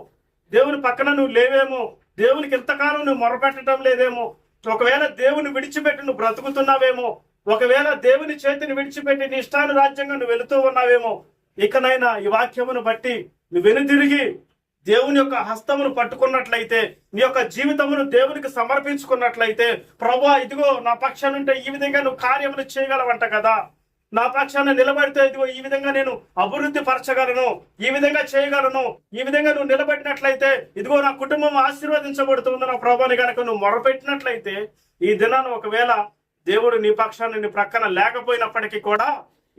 Speaker 1: దేవుని పక్కన నువ్వు లేవేమో, దేవునికి ఇంతకాలం నువ్వు మొరపెట్టడం లేదేమో, ఒకవేళ దేవుని విడిచిపెట్టి నువ్వు బ్రతుకుతున్నావేమో, ఒకవేళ దేవుని చేతిని విడిచిపెట్టి నీ ఇష్టానురాజ్యంగా నువ్వు వెళుతూ ఉన్నావేమో, ఇకనైనా ఈ వాక్యమును బట్టి నువ్వు వెనుదిరిగి దేవుని యొక్క హస్తమును పట్టుకున్నట్లయితే, నీ యొక్క జీవితమును దేవునికి సమర్పించుకున్నట్లయితే, ప్రభువా ఇదిగో నా పక్షాన ఉంటే ఈ విధంగా నువ్వు కార్యములు చేయగలవంట కదా, నా పక్షాన నిలబడితే ఇదిగో ఈ విధంగా నేను అభివృద్ధి పరచగలను, ఈ విధంగా చేయగలను, ఈ విధంగా నువ్వు నిలబడినట్లయితే ఇదిగో నా కుటుంబం ఆశీర్వదించబడుతుంది నా ప్రభుని కనుక నువ్వు మొరపెట్టినట్లయితే, ఈ దినాన్ని ఒకవేళ దేవుడు నీ పక్షాన నీ ప్రక్కన లేకపోయినప్పటికీ కూడా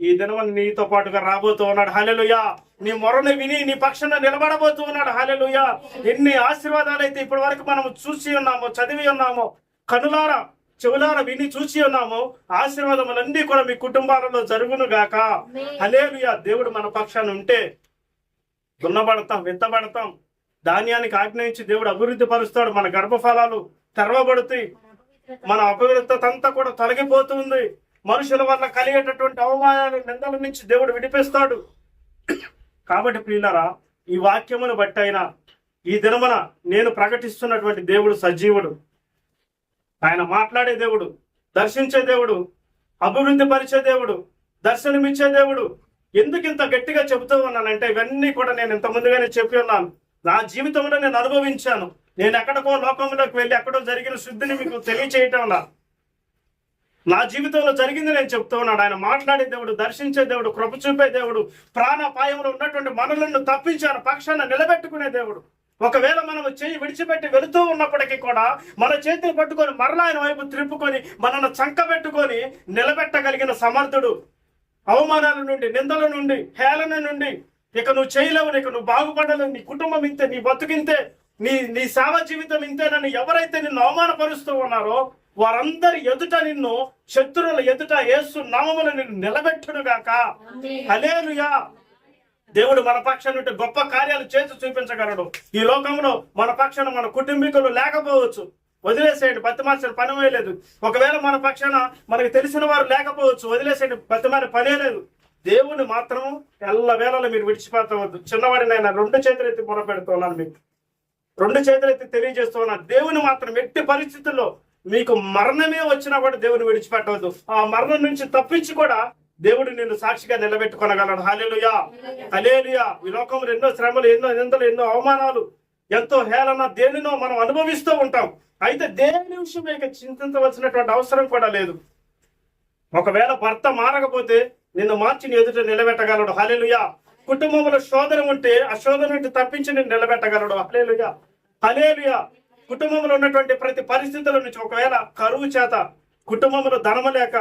Speaker 1: ఈ దినం నీతో పాటుగా రాబోతూ ఉన్నాడు. హల్లెలూయా. నీ మొరను విని నీ పక్షాన నిలబడబోతూ ఉన్నాడు. హల్లెలూయా. ఎన్ని ఆశీర్వాదాలు అయితే ఇప్పటి వరకు మనం చూసి ఉన్నామో, చదివి ఉన్నామో, కనులారా చెవులారా విని చూసి ఉన్నాము, ఆశీర్వాదములన్నీ కూడా మీ కుటుంబాలలో జరుగును గాక. హల్లెలూయా. దేవుడు మన పక్షాన ఉంటే దున్నబడతాం, విత్తబడతాం, ధాన్యానికి ఆజ్ఞయించి దేవుడు అభివృద్ధి పరుస్తాడు, మన గర్భఫలాలు తెరవబడుతాయి, మన అపవిత్రత అంతా కూడా తొలగిపోతుంది, మనుషుల వల్ల కలిగేటటువంటి అవమానాలు నిందల నుంచి దేవుడు విడిపిస్తాడు. కాబట్టి ప్రియులారా, ఈ వాక్యమును బట్టి అయినా ఈ దినమున నేను ప్రకటిస్తున్నటువంటి దేవుడు సజీవుడు, ఆయన మాట్లాడే దేవుడు, దర్శించే దేవుడు, అభివృద్ధి పరిచే దేవుడు, దర్శనమిచ్చే దేవుడు. ఎందుకు ఇంత గట్టిగా చెబుతూ ఉన్నానంటే, ఇవన్నీ కూడా నేను ఇంత ముందుగానే చెప్పి ఉన్నాను, నా జీవితంలో నేను అనుభవించాను. నేను ఎక్కడికో లోకంలోకి వెళ్ళి ఎక్కడో జరిగిన శుద్ధిని మీకు తెలియచేయటంలా, నా జీవితంలో జరిగింది నేను చెప్తూ ఉన్నాడు. ఆయన మాట్లాడే దేవుడు, దర్శించే దేవుడు, కృప చూపే దేవుడు, ప్రాణాపాయంలో ఉన్నటువంటి మనలను తప్పించాను పక్షాన నిలబెట్టుకునే దేవుడు. ఒకవేళ మనం చేయి విడిచిపెట్టి వెళుతూ ఉన్నప్పటికీ కూడా మన చేతిని పట్టుకొని మరలా ఆయన వైపు త్రిప్పుకొని మనల్ని చంకబెట్టుకొని నిలబెట్టగలిగిన సమర్థుడు. అవమానాల నుండి, నిందల నుండి, హేళన నుండి ఇక నువ్వు చేయలేవు, ఇక నువ్వు బాగుపడలేవు, నీ కుటుంబం ఇంతే, నీ బతుకింతే, నీ సేవ జీవితం ఇంతేనని ఎవరైతే నిన్ను అవమానపరుస్తూ ఉన్నారో వారందరి ఎదుట, నిన్ను శత్రువుల ఎదుట యేసు నామమున నిన్ను నిలబెట్టును గాక. హల్లెలూయా. దేవుడు మన పక్షాన ఉంటే గొప్ప కార్యాలు చేసి చూపించగలడు. ఈ లోకంలో మన పక్షాన మన కుటుంబీకులు లేకపోవచ్చు, వదిలేసేయండి, బతిమాల్సిన పని వేయలేదు. ఒకవేళ మన పక్షాన మనకు తెలిసిన వారు లేకపోవచ్చు, వదిలేసేయండి, బతిమాలి పనే లేదు. దేవుని మాత్రం ఎల్లవేళలో మీరు విడిచిపెట్టవద్దు. చిన్నవాడిని ఆయన 2 చేతులు ఎత్తి మొరపెడుతున్నాను, మీకు 2 చేతులు ఎత్తి తెలియజేస్తున్నాను, దేవుని మాత్రం ఎట్టి పరిస్థితుల్లో మీకు మరణమే వచ్చినా కూడా దేవుని విడిచిపెట్టవద్దు. ఆ మరణం నుంచి తప్పించి కూడా దేవుడు నిన్ను సాక్షిగా నిలబెట్టుకొనగలడు. హల్లెలూయా. హల్లెలూయా. ఈ లోకంలో ఎన్నో శ్రమలు, ఎన్నో నిందలు, ఎన్నో అవమానాలు, ఎంతో హేళన, దేనినో మనం అనుభవిస్తూ ఉంటాం. అయితే దేని విషయమే చింతించవలసినటువంటి అవసరం కూడా లేదు. ఒకవేళ భర్త మారకపోతే నిన్ను మార్చి నీ ఎదుట నిలబెట్టగలడు. హల్లెలూయా. కుటుంబంలో శోధన ఉంటే ఆ శోధన నుండి తప్పించి నిన్ను నిలబెట్టగలడు. హల్లెలూయా. హల్లెలూయా. కుటుంబంలో ఉన్నటువంటి ప్రతి పరిస్థితుల నుంచి, ఒకవేళ కరువు చేత కుటుంబంలో ధనము లేక,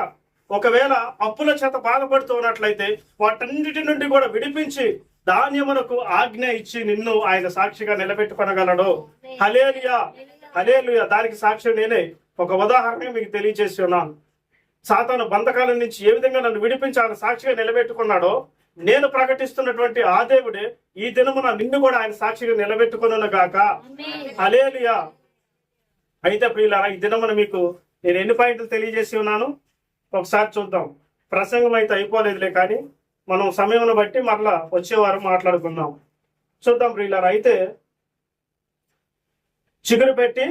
Speaker 1: ఒకవేళ అప్పుల చేత బాధపడుతూ ఉన్నట్లయితే వాటన్నిటి నుండి కూడా విడిపించి ధాన్యమునకు ఆజ్ఞ ఇచ్చి నిన్ను ఆయన సాక్షిగా నిలబెట్టుకొనగలడు. హల్లెలూయా. హల్లెలూయా. దానికి సాక్షి నేనే. ఒక ఉదాహరణ మీకు తెలియజేసి ఉన్నాను. సాతాను బంధకాల నుంచి ఏ విధంగా నన్ను విడిపించి ఆయన సాక్షిగా నిలబెట్టుకున్నాడో, నేను ప్రకటిస్తున్నటువంటి ఆ దేవుడే ఈ దినమున నిన్ను కూడా ఆయన సాక్షిగా నిలబెట్టుకొనును గాక. హల్లెలూయా. అయితే ప్రియులారా, ఈ దినమున మీకు నేను ఎన్ని పాయింట్లు తెలియజేసి ఉన్నాను ఒకసారి చూద్దాం. ప్రసంగం అయితే అయిపోలేదులే, కానీ మనం సమయం బట్టి మరలా వచ్చేవారం మాట్లాడుకుందాం. చూద్దాం ప్రియులారా. అయితే చిగురు పెట్టి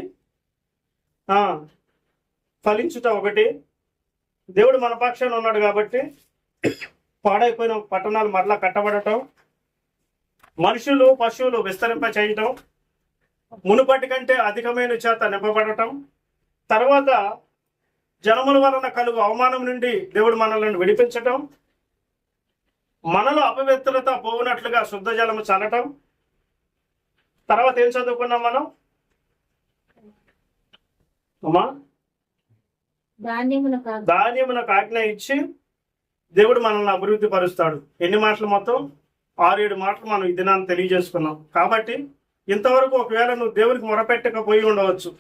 Speaker 1: ఫలించుట ఒకటి, దేవుడు మన పక్షాన ఉన్నాడు కాబట్టి పాడైపోయిన పట్టణాలు మరలా కట్టబడటం, మనుషులు పశువులు విస్తరింప చేయటం, మునుపటి కంటే అధికమైన చేత నింపబడటం, తర్వాత జనముల వలన కలుగు అవమానం నుండి దేవుడు మనల్ని విడిపించటం, మనలో అపవిత్రత పోవునట్లుగా శుద్ధ జలము చల్లటం. తర్వాత ఏం చదువుకున్నాం మనం అమ్మా? ధాన్యమునకు ఆజ్ఞ ఇచ్చి దేవుడు మనల్ని అభివృద్ధి పరుస్తాడు. ఎన్ని మాటలు? మొత్తం 6-7 మాటలు మనం ఈ దినాన్ని తెలియజేసుకున్నాం. కాబట్టి ఇంతవరకు ఒకవేళ నువ్వు దేవునికి మొరపెట్టకపోయి ఉండవచ్చు,